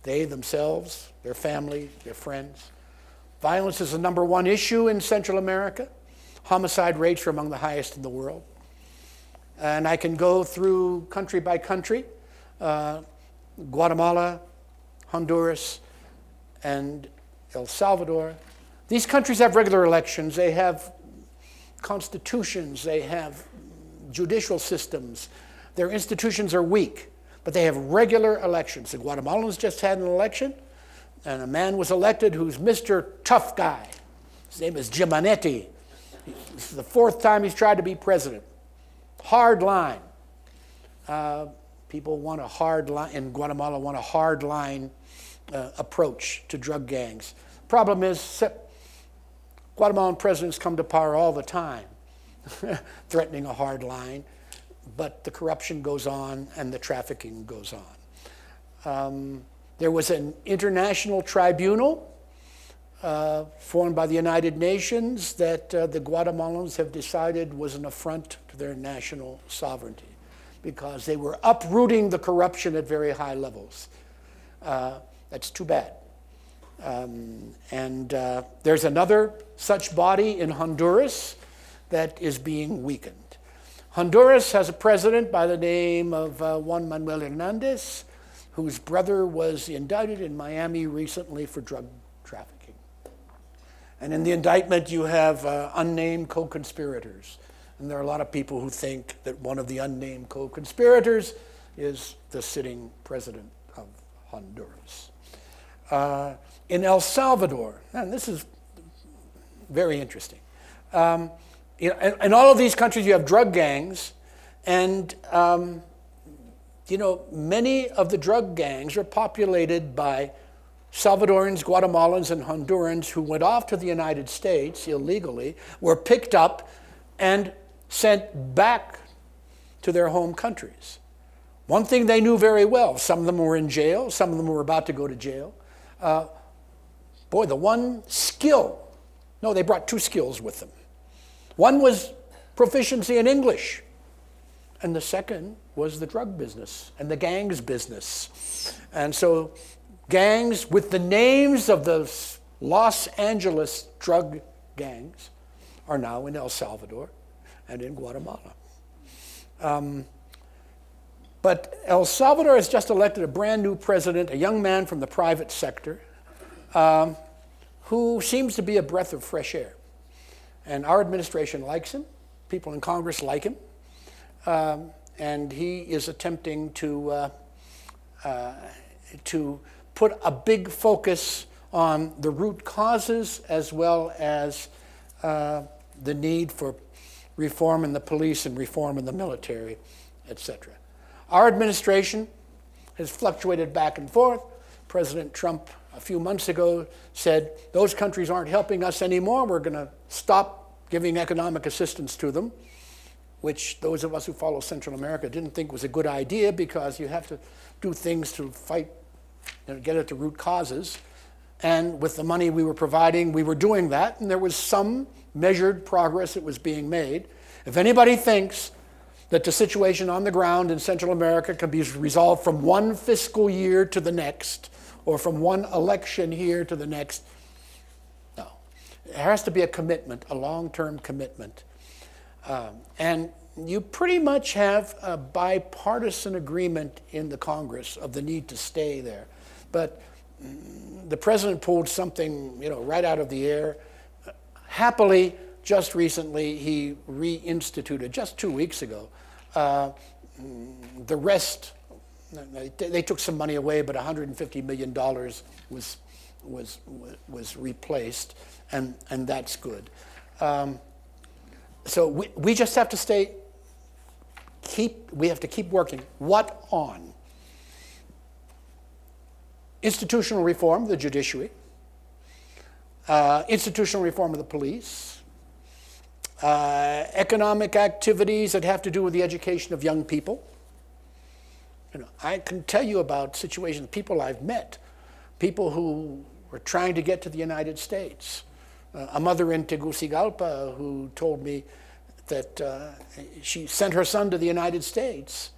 They themselves, their family, their friends. Violence is the number one issue in Central America. Homicide rates are among the highest in the world. And I can go through country by country, Guatemala, Honduras, and El Salvador. These countries have regular elections. They have constitutions. They have judicial systems. Their institutions are weak, but they have regular elections. The Guatemalans just had an election, and a man was elected who's Mr. Tough Guy. His name is Gimanetti. This is the 4th time he's tried to be president. Hard line. People want a hard line, in Guatemala want a hard line approach to drug gangs. Problem is, Guatemalan presidents come to power all the time, threatening a hard line, but the corruption goes on and the trafficking goes on. There was an international tribunal formed by the United Nations that the Guatemalans have decided was an affront to their national sovereignty because they were uprooting the corruption at very high levels. That's too bad. And there's another such body in Honduras that is being weakened. Honduras has a president by the name of Juan Manuel Hernandez, whose brother was indicted in Miami recently for drug trafficking. And in the indictment, you have unnamed co-conspirators. And there are a lot of people who think that one of the unnamed co-conspirators is the sitting president of Honduras. In El Salvador, and this is very interesting. In all of these countries, you have drug gangs, and many of the drug gangs are populated by Salvadorans, Guatemalans, and Hondurans who went off to the United States illegally, were picked up and sent back to their home countries. One thing they knew very well, some of them were in jail, some of them were about to go to jail. The one skill, no, they brought 2 skills with them. One was proficiency in English, and the second was the drug business and the gangs business. And so gangs with the names of the Los Angeles drug gangs are now in El Salvador and in Guatemala. But El Salvador has just elected a brand new president, a young man from the private sector, who seems to be a breath of fresh air. And our administration likes him. People in Congress like him. And he is attempting to put a big focus on the root causes as well as the need for reform in the police and reform in the military, etc. Our administration has fluctuated back and forth. President Trump a few months ago said, those countries aren't helping us anymore. We're going to stop giving economic assistance to them, which those of us who follow Central America didn't think was a good idea because you have to do things to fight, get at the root causes. And with the money we were providing, we were doing that, and there was some measured progress that was being made. If anybody thinks that the situation on the ground in Central America can be resolved from one fiscal year to the next, or from one election here to the next, no. There has to be a commitment, a long-term commitment. And you pretty much have a bipartisan agreement in the Congress of the need to stay there. But the president pulled something, right out of the air. Happily, just recently, he reinstituted, just 2 weeks ago, The rest, they took some money away, but $150 million was replaced, and that's good. So we just have to we have to keep working. What on? Institutional reform, the judiciary, institutional reform of the police, economic activities that have to do with the education of young people. I can tell you about situations, people I've met, people who were trying to get to the United States. A mother in Tegucigalpa who told me that she sent her son to the United States,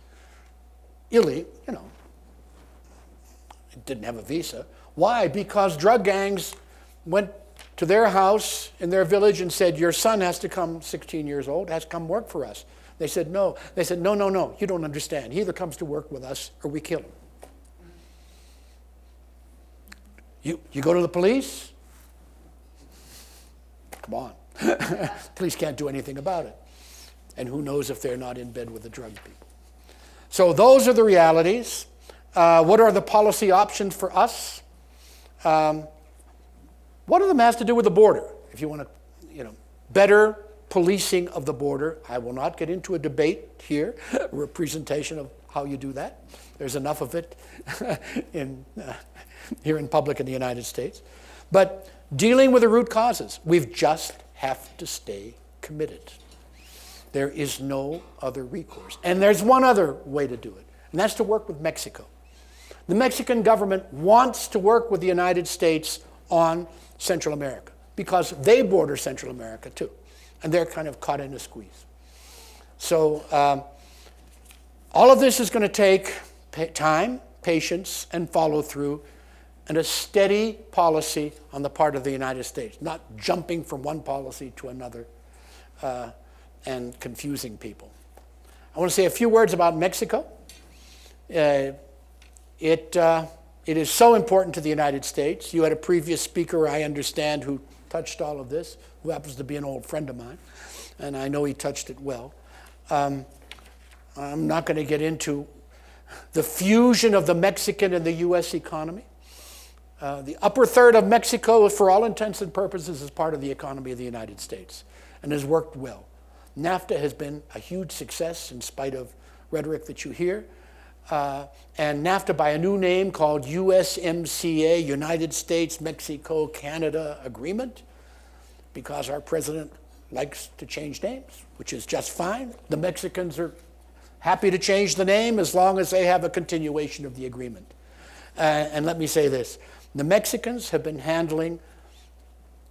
didn't have a visa. Why? Because drug gangs went to their house in their village and said, your son has to come, 16 years old, has to come work for us. They said, no. They said, no, you don't understand. He either comes to work with us or we kill him. You go to the police? Come on. Police can't do anything about it. And who knows if they're not in bed with the drug people. So those are the realities. What are the policy options for us? One of them has to do with the border. If you want to, better policing of the border. I will not get into a debate here or a presentation of how you do that. There's enough of it here in public in the United States. But dealing with the root causes, we just have to stay committed. There is no other recourse. And there's one other way to do it, and that's to work with Mexico. The Mexican government wants to work with the United States on Central America because they border Central America too, and they're kind of caught in a squeeze. So all of this is going to take time, patience, and follow through, and a steady policy on the part of the United States, not jumping from one policy to another and confusing people. I want to say a few words about Mexico. It is so important to the United States. You had a previous speaker, I understand, who touched all of this, who happens to be an old friend of mine, and I know he touched it well. I'm not going to get into the fusion of the Mexican and the U.S. economy. The upper third of Mexico, for all intents and purposes, is part of the economy of the United States and has worked well. NAFTA has been a huge success in spite of rhetoric that you hear. And NAFTA by a new name called USMCA, United States, Mexico, Canada Agreement, because our president likes to change names, which is just fine. The Mexicans are happy to change the name as long as they have a continuation of the agreement. And let me say this, the Mexicans have been handling,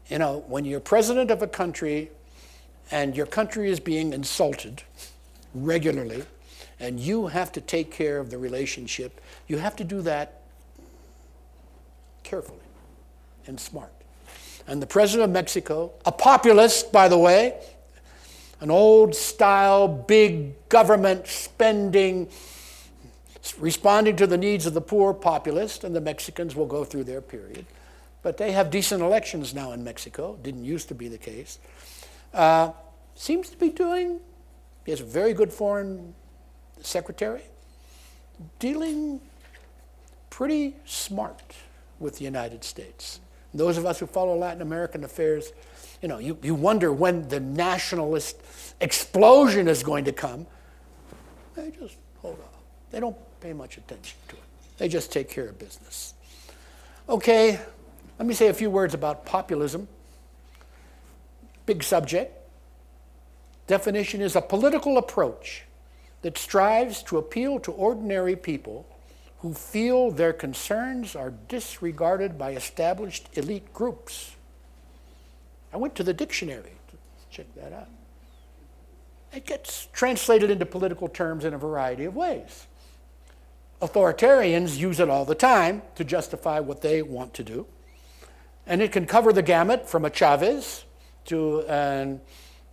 when you're president of a country and your country is being insulted regularly, and you have to take care of the relationship, you have to do that carefully and smart. And the president of Mexico, a populist, by the way, an old-style, big government spending, responding to the needs of the poor populist, and the Mexicans will go through their period. But they have decent elections now in Mexico. Didn't used to be the case. Seems to be doing, he has a very good foreign secretary, dealing pretty smart with the United States. And those of us who follow Latin American affairs, you wonder when the nationalist explosion is going to come. They just hold off. They don't pay much attention to it. They just take care of business. Okay, let me say a few words about populism. Big subject. Definition is a political approach that strives to appeal to ordinary people who feel their concerns are disregarded by established elite groups. I went to the dictionary to check that out. It gets translated into political terms in a variety of ways. Authoritarians use it all the time to justify what they want to do. And it can cover the gamut from a Chavez to an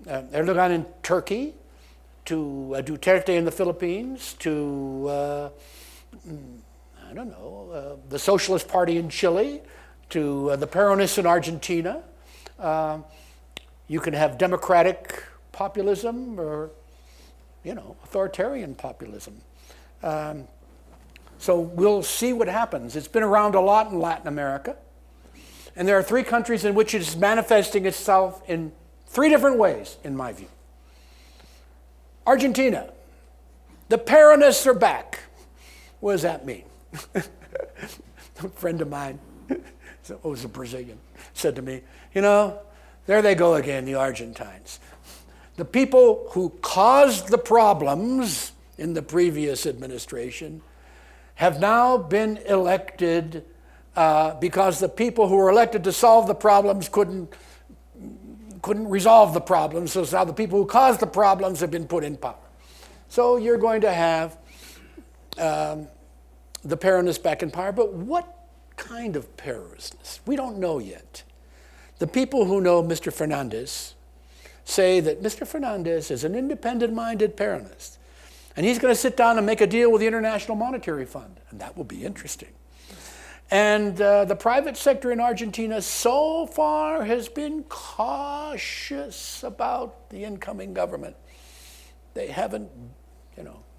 Erdogan in Turkey, to Duterte in the Philippines, to, the Socialist Party in Chile, to the Peronists in Argentina. You can have democratic populism or authoritarian populism. So we'll see what happens. It's been around a lot in Latin America. And there are 3 countries in which it is manifesting itself in 3 different ways, in my view. Argentina. The Peronists are back. What does that mean? A friend of mine, who was a Brazilian, said to me, there they go again, the Argentines. The people who caused the problems in the previous administration have now been elected because the people who were elected to solve the problems couldn't resolve the problems. So now the people who caused the problems have been put in power. So you're going to have the Peronists back in power. But what kind of Peronists? We don't know yet. The people who know Mr. Fernandez say that Mr. Fernandez is an independent-minded Peronist. And he's going to sit down and make a deal with the International Monetary Fund. And that will be interesting. And the private sector in Argentina so far has been cautious about the incoming government. They haven't,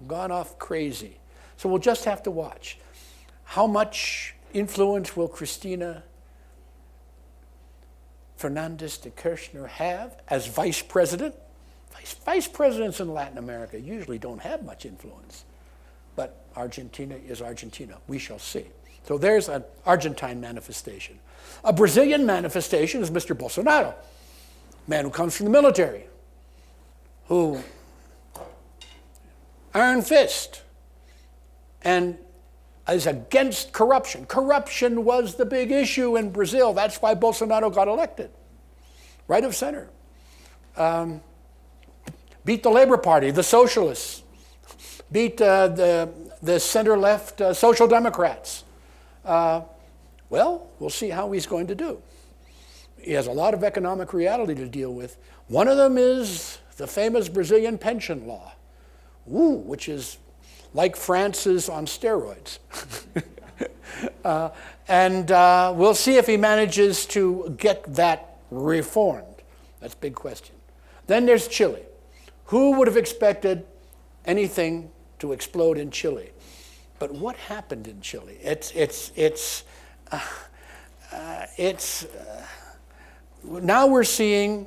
gone off crazy. So we'll just have to watch. How much influence will Cristina Fernandez de Kirchner have as vice president? Vice presidents in Latin America usually don't have much influence. But Argentina is Argentina. We shall see. So there's an Argentine manifestation. A Brazilian manifestation is Mr. Bolsonaro, man who comes from the military, who iron fist and is against corruption. Corruption was the big issue in Brazil. That's why Bolsonaro got elected. Right of center. Beat the Labor Party, the Socialists. Beat the center-left Social Democrats. Well, we'll see how he's going to do. He has a lot of economic reality to deal with. One of them is the famous Brazilian pension law, which is like France's on steroids. And we'll see if he manages to get that reformed. That's a big question. Then there's Chile. Who would have expected anything to explode in Chile? But what happened in Chile? Now we're seeing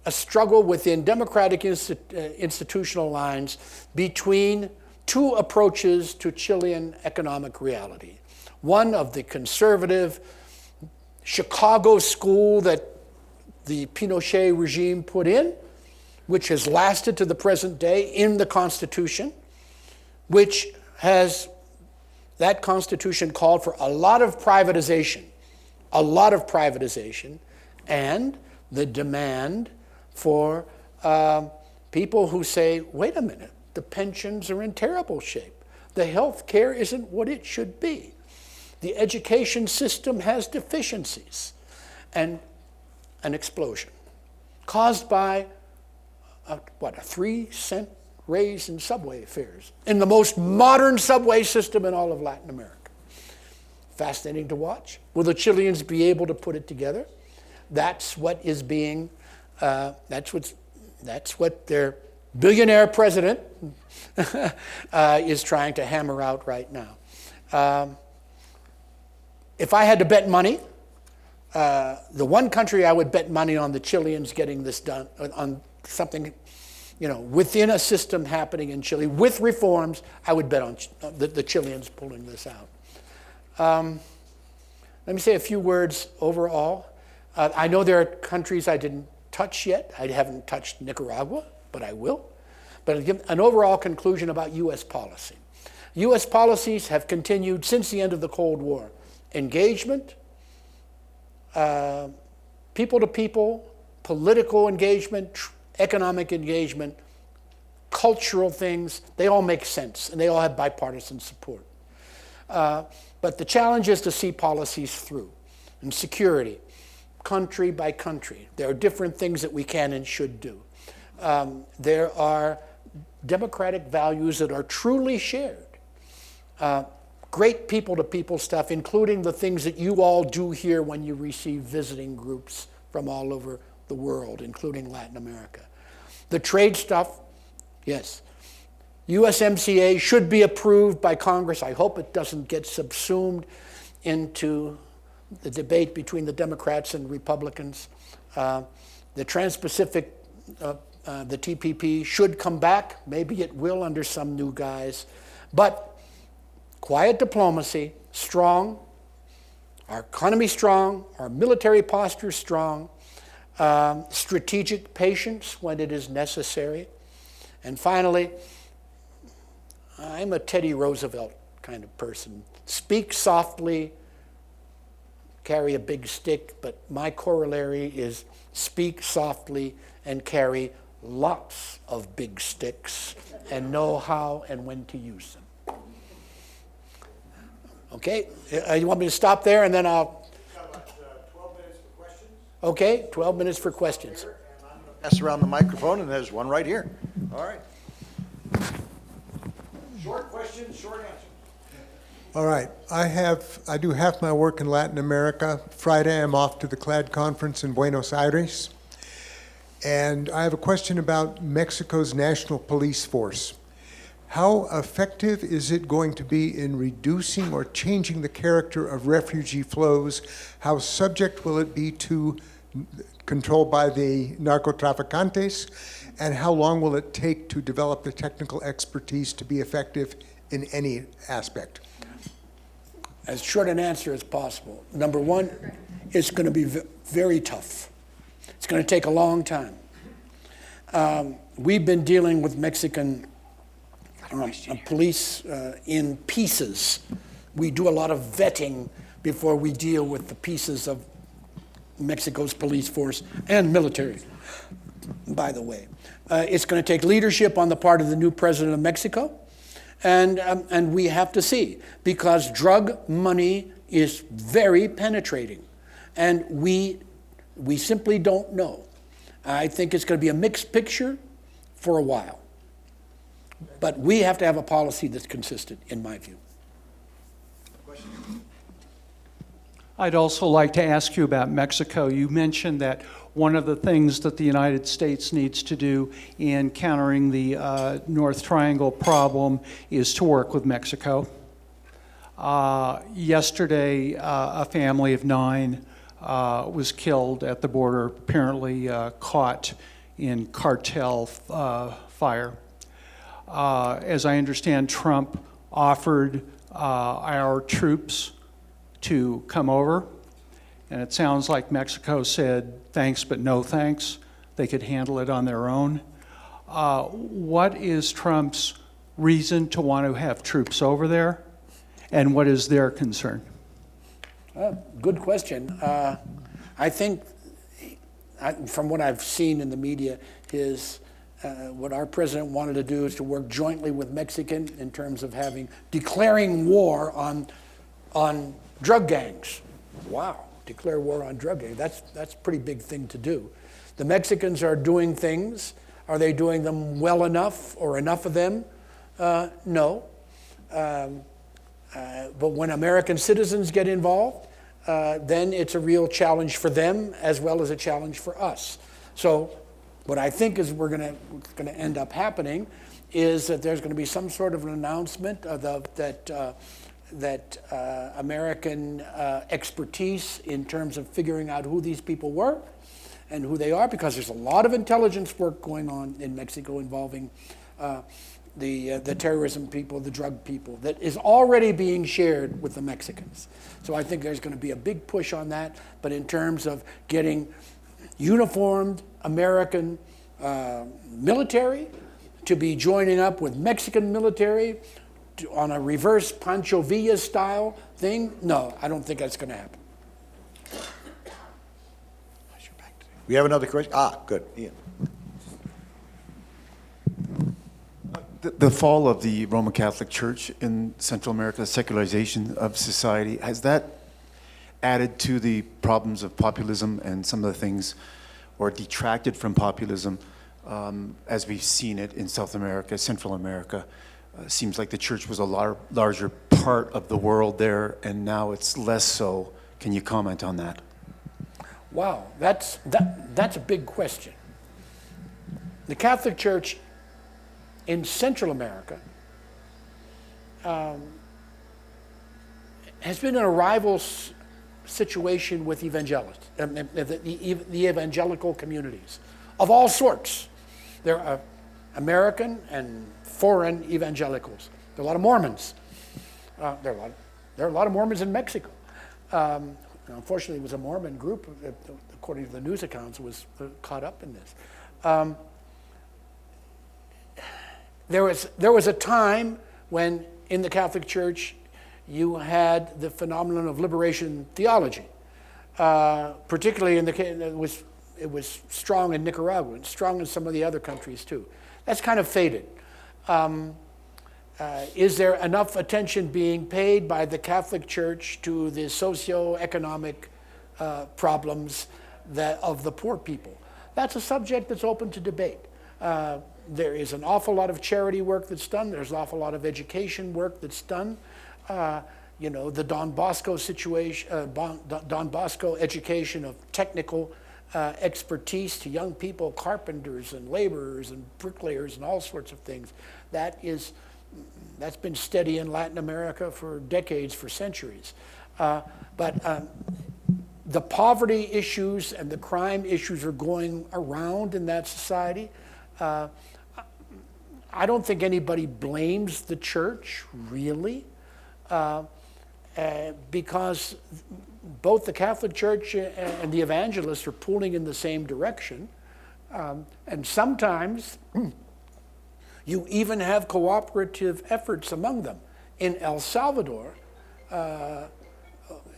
a struggle within democratic institutional lines between 2 approaches to Chilean economic reality. One of the conservative Chicago school that the Pinochet regime put in, which has lasted to the present day in the Constitution, which has, that Constitution called for a lot of privatization, and the demand for people who say, wait a minute, the pensions are in terrible shape. The health care isn't what it should be. The education system has deficiencies. And an explosion caused by a 3-cent raise in subway fares in the most modern subway system in all of Latin America. Fascinating to watch. Will the Chileans be able to put it together? That's what is being, that's what their billionaire president is trying to hammer out right now. If I had to bet money, the one country I would bet money on the Chileans getting this done, on something, within a system happening in Chile with reforms, I would bet on the Chileans pulling this out. Let me say a few words overall. I know there are countries I didn't touch yet. I haven't touched Nicaragua, but I will. But I'll give an overall conclusion about U.S. policy. U.S. policies have continued since the end of the Cold War. Engagement, people-to-people, political engagement, economic engagement, cultural things, they all make sense, and they all have bipartisan support. But the challenge is to see policies through. And security, country by country. There are different things that we can and should do. There are democratic values that are truly shared. Great people-to-people stuff, including the things that you all do here when you receive visiting groups from all over the world, including Latin America. The trade stuff Yes. USMCA should be approved by Congress. I hope it doesn't get subsumed into the debate between the Democrats and Republicans. The Trans-Pacific, the TPP should come back. Maybe it will under some new guise. But quiet diplomacy, strong, our economy strong, our military posture strong, strategic patience when it is necessary. And finally, I'm a Teddy Roosevelt kind of person. Speak softly, carry a big stick, but my corollary is speak softly and carry lots of big sticks and know how and when to use them. Okay, you want me to stop there and then I'll... Got about 12 minutes for questions. Okay, 12 minutes for questions. And I'm going to Pass around the microphone, and there's one right here. All right. short questions, short answers. All right. I do half my work in Latin America. Friday, I'm off to the CLAD conference in Buenos Aires. And I have a question about Mexico's national police force. How effective is it going to be in reducing or changing the character of refugee flows? How subject will it be to control by the narcotraficantes? And how long will it take to develop the technical expertise to be effective in any aspect? As short an answer as possible. Number one, it's going to be very tough. It's going to take a long time. We've been dealing with Mexican police in pieces. We do a lot of vetting before we deal with the pieces of Mexico's police force and military, by the way. It's going to take leadership on the part of the new president of Mexico. And we have to see, because drug money is very penetrating, and we simply don't know. I think it's going to be a mixed picture for a while, but we have to have a policy that's consistent, in my view. I'd also like to ask you about Mexico. You mentioned that one of the things that the United States needs to do in countering the North Triangle problem is to work with Mexico. Yesterday, a family of 9 was killed at the border, apparently caught in cartel fire. As I understand, Trump offered our troops to come over, and it sounds like Mexico said thanks but no thanks. They could handle it on their own. What is Trump's reason to want to have troops over there, and what is their concern? Good question. I think, from what I've seen in the media, what our president wanted to do is to work jointly with Mexican in terms of declaring war on drug gangs. Wow, declare war on drug gangs. That's a pretty big thing to do. The Mexicans are doing things. Are they doing them well enough or enough of them? No. But when American citizens get involved, then it's a real challenge for them as well as a challenge for us. So what I think is what's going to end up happening is that there's going to be some sort of an announcement that American expertise in terms of figuring out who these people were and who they are, because there's a lot of intelligence work going on in Mexico involving the terrorism people, the drug people, that is already being shared with the Mexicans. So I think there's going to be a big push on that, but in terms of getting uniformed American military to be joining up with Mexican military on a reverse Pancho Villa style thing, no, I don't think that's going to happen. We have another question? Good. Ian. The fall of the Roman Catholic Church in Central America, the secularization of society, has that added to the problems of populism and some of the things, or detracted from populism as we've seen it in South America, Central America? Seems like the church was a larger part of the world there, and now it's less so. Can you comment on that? Wow, that's a big question. The Catholic Church in Central America has been in a rival situation with evangelists, the evangelical communities of all sorts. There are American and foreign evangelicals. There are a lot of Mormons. There are a lot of Mormons in Mexico. Unfortunately, it was a Mormon group, according to the news accounts, was caught up in this. There was a time when in the Catholic Church you had the phenomenon of liberation theology, particularly it was strong in Nicaragua and strong in some of the other countries too. That's kind of faded. Is there enough attention being paid by the Catholic Church to the socio-economic problems of the poor people? That's a subject that's open to debate. There is an awful lot of charity work that's done. There's an awful lot of education work that's done. The Don Bosco situation, Don Bosco education of technical expertise to young people, carpenters and laborers and bricklayers and all sorts of things. That's been steady in Latin America for decades, for centuries. But the poverty issues and the crime issues are going around in that society. I don't think anybody blames the church, really, because both the Catholic Church and the evangelists are pulling in the same direction. And sometimes you even have cooperative efforts among them. In El Salvador, and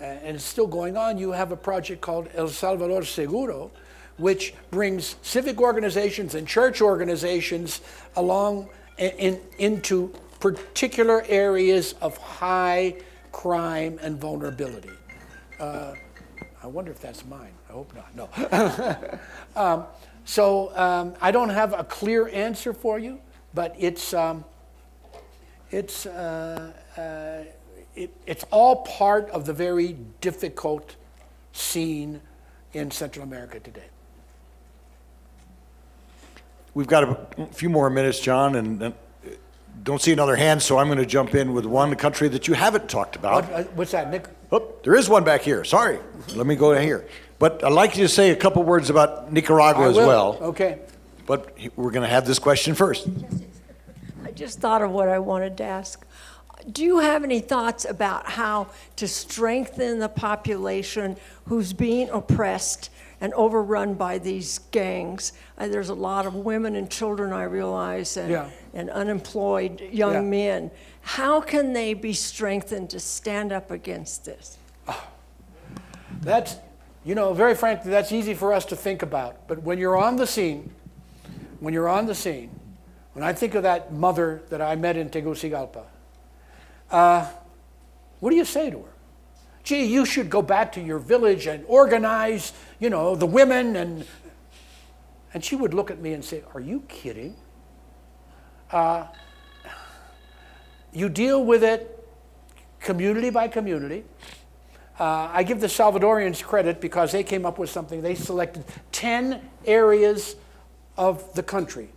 it's still going on, you have a project called El Salvador Seguro, which brings civic organizations and church organizations along into particular areas of high crime and vulnerability. I wonder if that's mine. I hope not. No. So I don't have a clear answer for you, but it's all part of the very difficult scene in Central America today. We've got a few more minutes, John, and don't see another hand, so I'm going to jump in with one country that you haven't talked about. What's that, Nick? Oh, there is one back here. Sorry. Let me go here. But I'd like you to say a couple words about Nicaragua as well. Okay. But we're going to have this question first. I just thought of what I wanted to ask. Do you have any thoughts about how to strengthen the population who's being oppressed and overrun by these gangs? There's a lot of women and children, I realize, and unemployed young men. How can they be strengthened to stand up against this? That's, very frankly, that's easy for us to think about. But when you're on the scene, when I think of that mother that I met in Tegucigalpa, what do you say to her? Gee, you should go back to your village and organize, the women, and she would look at me and say, are you kidding? You deal with it community by community. I give the Salvadorians credit because they came up with something. They selected 10 areas of the country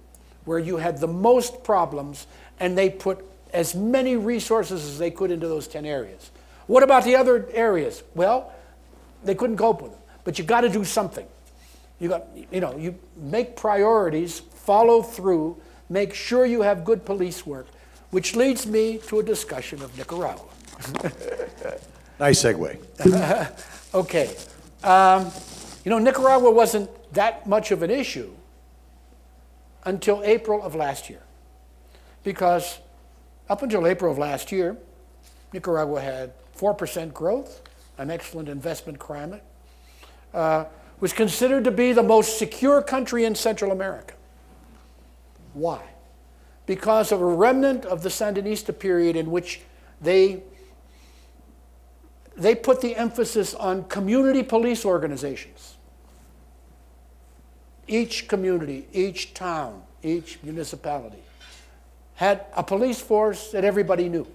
where you had the most problems, and they put as many resources as they could into those 10 areas. What about the other areas? Well, they couldn't cope with them. But you got to do something. You make priorities, follow through, make sure you have good police work, which leads me to a discussion of Nicaragua. Nice segue. Okay. Nicaragua wasn't that much of an issue until April of last year. Because up until April of last year, Nicaragua had 4% growth, an excellent investment climate, was considered to be the most secure country in Central America. Why? Because of a remnant of the Sandinista period in which they put the emphasis on community police organizations. Each community, each town, each municipality had a police force that everybody knew.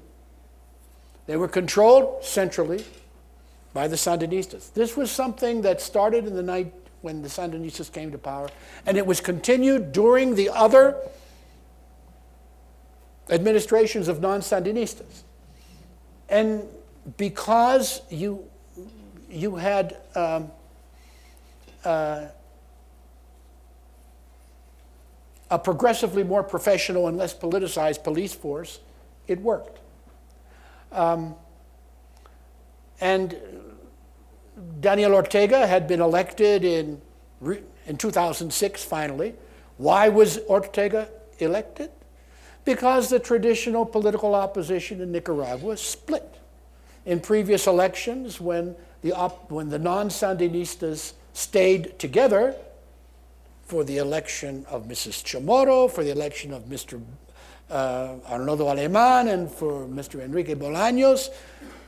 They were controlled centrally by the Sandinistas. This was something that started in the night when the Sandinistas came to power, and it was continued during the other administrations of non-Sandinistas. And because you had a progressively more professional and less politicized police force, it worked. And Daniel Ortega had been elected in 2006, finally. Why was Ortega elected? Because the traditional political opposition in Nicaragua split. In previous elections, when the non-Sandinistas stayed together, for the election of Mrs. Chamorro, for the election of Mr. Arnoldo Alemán, and for Mr. Enrique Bolaños,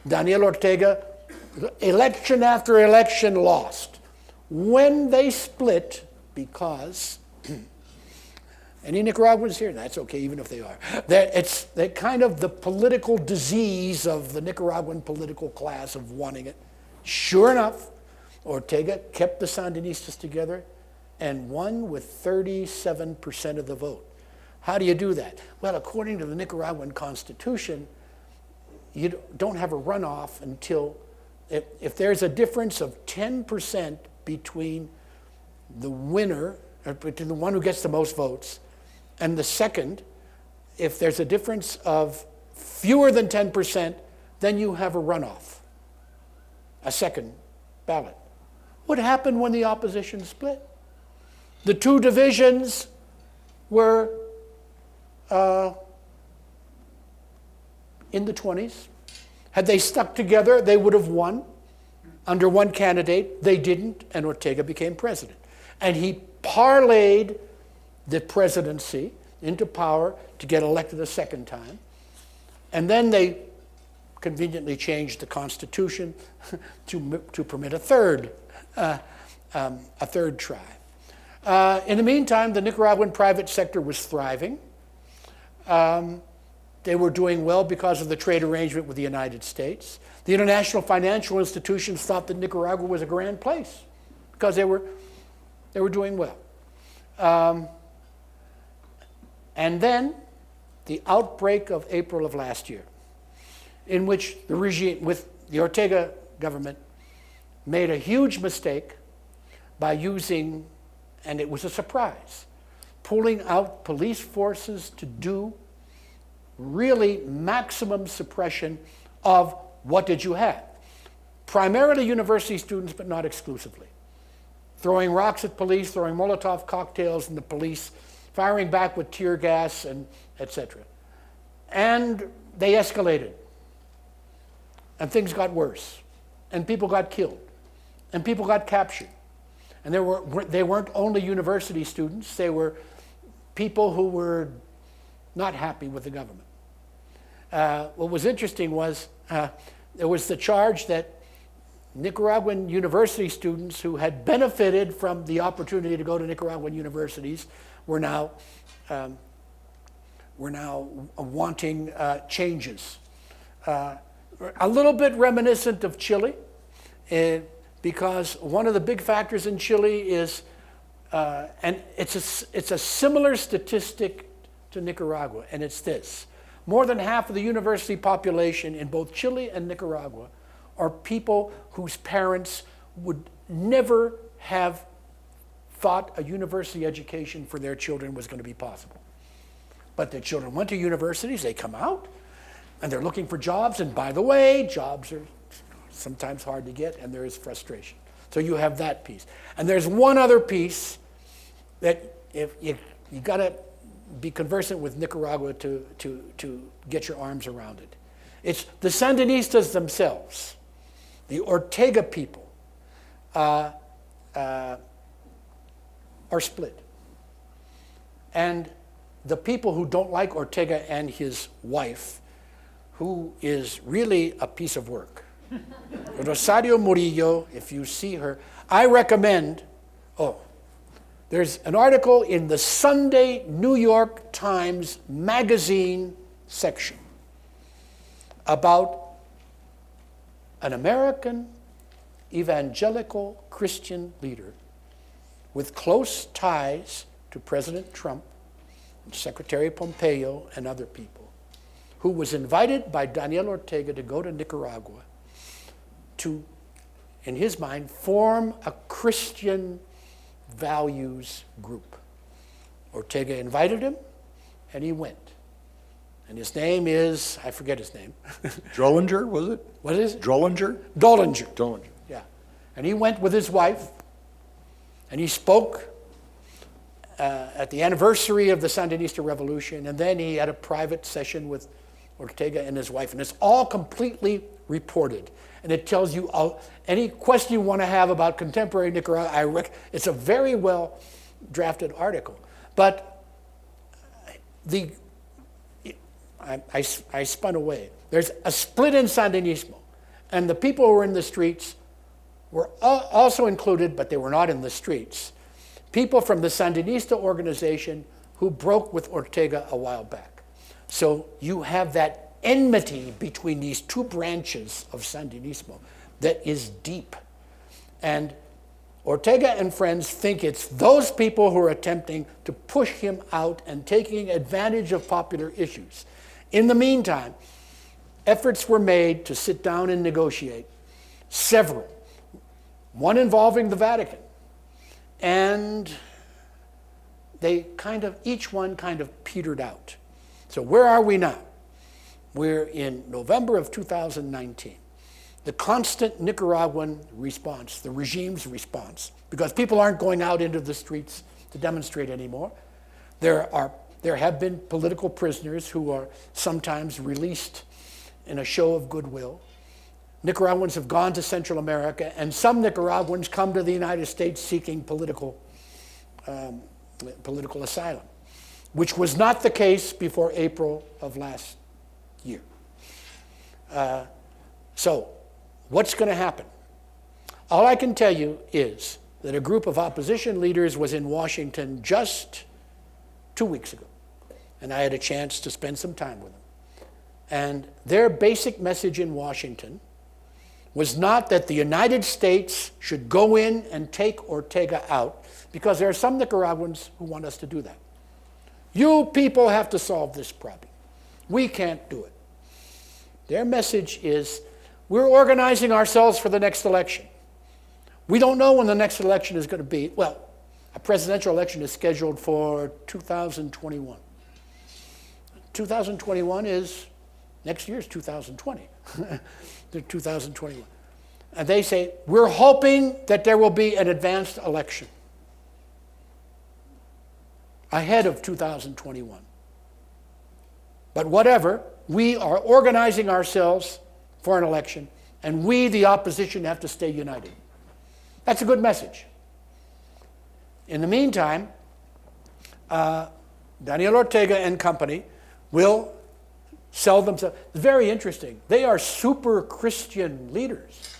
Daniel Ortega, election after election, lost. When they split, because any Nicaraguans here? That's okay, even if they are. It's kind of the political disease of the Nicaraguan political class of wanting it. Sure enough, Ortega kept the Sandinistas together and won with 37% of the vote. How do you do that? Well, according to the Nicaraguan Constitution, you don't have a runoff until, if there's a difference of 10% between the winner, or between the one who gets the most votes, and the second, if there's a difference of fewer than 10%, then you have a runoff, a second ballot. What happened when the opposition split? The two divisions were in the 20s. Had they stuck together, they would have won. Under one candidate, they didn't, and Ortega became president. And he parlayed the presidency into power to get elected a second time. And then they conveniently changed the Constitution to permit a third try. In the meantime, the Nicaraguan private sector was thriving. They were doing well because of the trade arrangement with the United States. The international financial institutions thought that Nicaragua was a grand place because they were doing well. And then the outbreak of April of last year, in which the regime, with the Ortega government, made a huge mistake by using, and it was a surprise, pulling out police forces to do really maximum suppression of what did you have? Primarily university students, but not exclusively. Throwing rocks at police, throwing Molotov cocktails in the police, firing back with tear gas, and etc. And they escalated. And things got worse. And people got killed. And people got captured. And they weren't only university students, they were people who were not happy with the government. What was interesting was there was the charge that Nicaraguan university students who had benefited from the opportunity to go to Nicaraguan universities were now wanting changes. A little bit reminiscent of Chile, because one of the big factors in Chile is, and it's a similar statistic to Nicaragua, and it's this. More than half of the university population in both Chile and Nicaragua are people whose parents would never have thought a university education for their children was going to be possible. But their children went to universities, they come out, and they're looking for jobs, and by the way, jobs are sometimes hard to get, and there is frustration. So you have that piece. And there's one other piece that if you got to be conversant with Nicaragua to get your arms around it. It's the Sandinistas themselves, the Ortega people, are split. And the people who don't like Ortega and his wife, who is really a piece of work, Rosario Murillo, if you see her, I recommend, there's an article in the Sunday New York Times magazine section about an American evangelical Christian leader with close ties to President Trump, Secretary Pompeo, and other people, who was invited by Daniel Ortega to go to Nicaragua to, in his mind, form a Christian values group. Ortega invited him, and he went. And his name is, I forget his name. Drollinger, was it? What is it? Drollinger? Dollinger. Drollinger. Yeah. And he went with his wife, and he spoke at the anniversary of the Sandinista Revolution, and then he had a private session with Ortega and his wife, and it's all completely reported. And it tells you any question you want to have about contemporary Nicaragua. It's a very well drafted article. But I spun away. There's a split in Sandinismo, and the people who were in the streets were also included, but they were not in the streets. People from the Sandinista organization who broke with Ortega a while back. So you have that enmity between these two branches of Sandinismo that is deep. And Ortega and friends think it's those people who are attempting to push him out and taking advantage of popular issues. In the meantime, efforts were made to sit down and negotiate, several, one involving the Vatican. And they each one kind of petered out. So where are we now? We're in November of 2019. The constant Nicaraguan response, the regime's response, because people aren't going out into the streets to demonstrate anymore. There have been political prisoners who are sometimes released in a show of goodwill. Nicaraguans have gone to Central America, and some Nicaraguans come to the United States seeking political asylum, which was not the case before April of last year. So, what's going to happen? All I can tell you is that a group of opposition leaders was in Washington just 2 weeks ago, and I had a chance to spend some time with them. And their basic message in Washington was not that the United States should go in and take Ortega out, because there are some Nicaraguans who want us to do that. You people have to solve this problem. We can't do it. Their message is, we're organizing ourselves for the next election. We don't know when the next election is going to be. Well, a presidential election is scheduled for 2021. 2021 is, next year's 2020. They're 2021. And they say, we're hoping that there will be an advanced election ahead of 2021. But whatever, we are organizing ourselves for an election, and we, the opposition, have to stay united. That's a good message. In the meantime, Daniel Ortega and company will sell themselves. It's very interesting. They are super Christian leaders.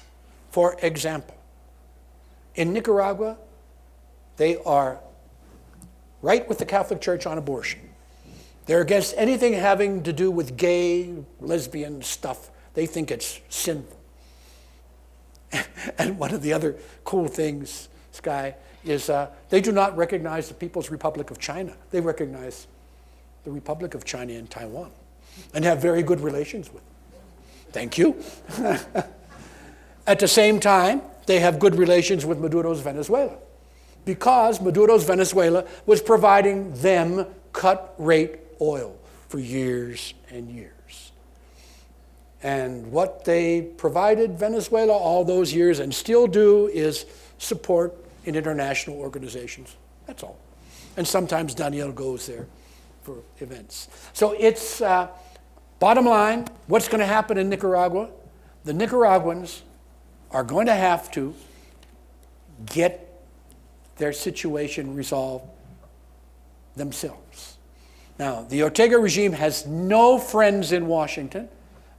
For example, in Nicaragua, they are right with the Catholic Church on abortion. They're against anything having to do with gay, lesbian stuff. They think it's sinful. And one of the other cool things, Sky, is they do not recognize the People's Republic of China. They recognize the Republic of China and Taiwan and have very good relations with them. Thank you. At the same time, they have good relations with Maduro's Venezuela, because Maduro's Venezuela was providing them cut-rate oil for years and years. And what they provided Venezuela all those years and still do is support in international organizations. That's all. And sometimes Daniel goes there for events. So it's, bottom line, what's going to happen in Nicaragua? The Nicaraguans are going to have to get their situation resolved themselves. Now, the Ortega regime has no friends in Washington,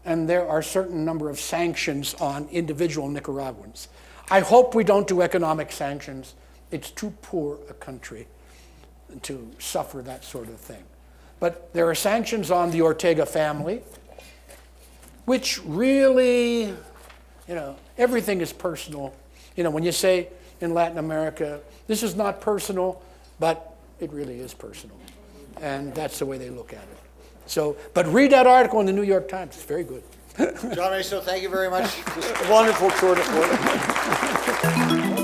and there are a certain number of sanctions on individual Nicaraguans. I hope we don't do economic sanctions. It's too poor a country to suffer that sort of thing. But there are sanctions on the Ortega family, which really, everything is personal. When you say in Latin America, this is not personal, but it really is personal. And that's the way they look at it. So, but read that article in the New York Times. It's very good. John Maisto, thank you very much. Wonderful tour de force.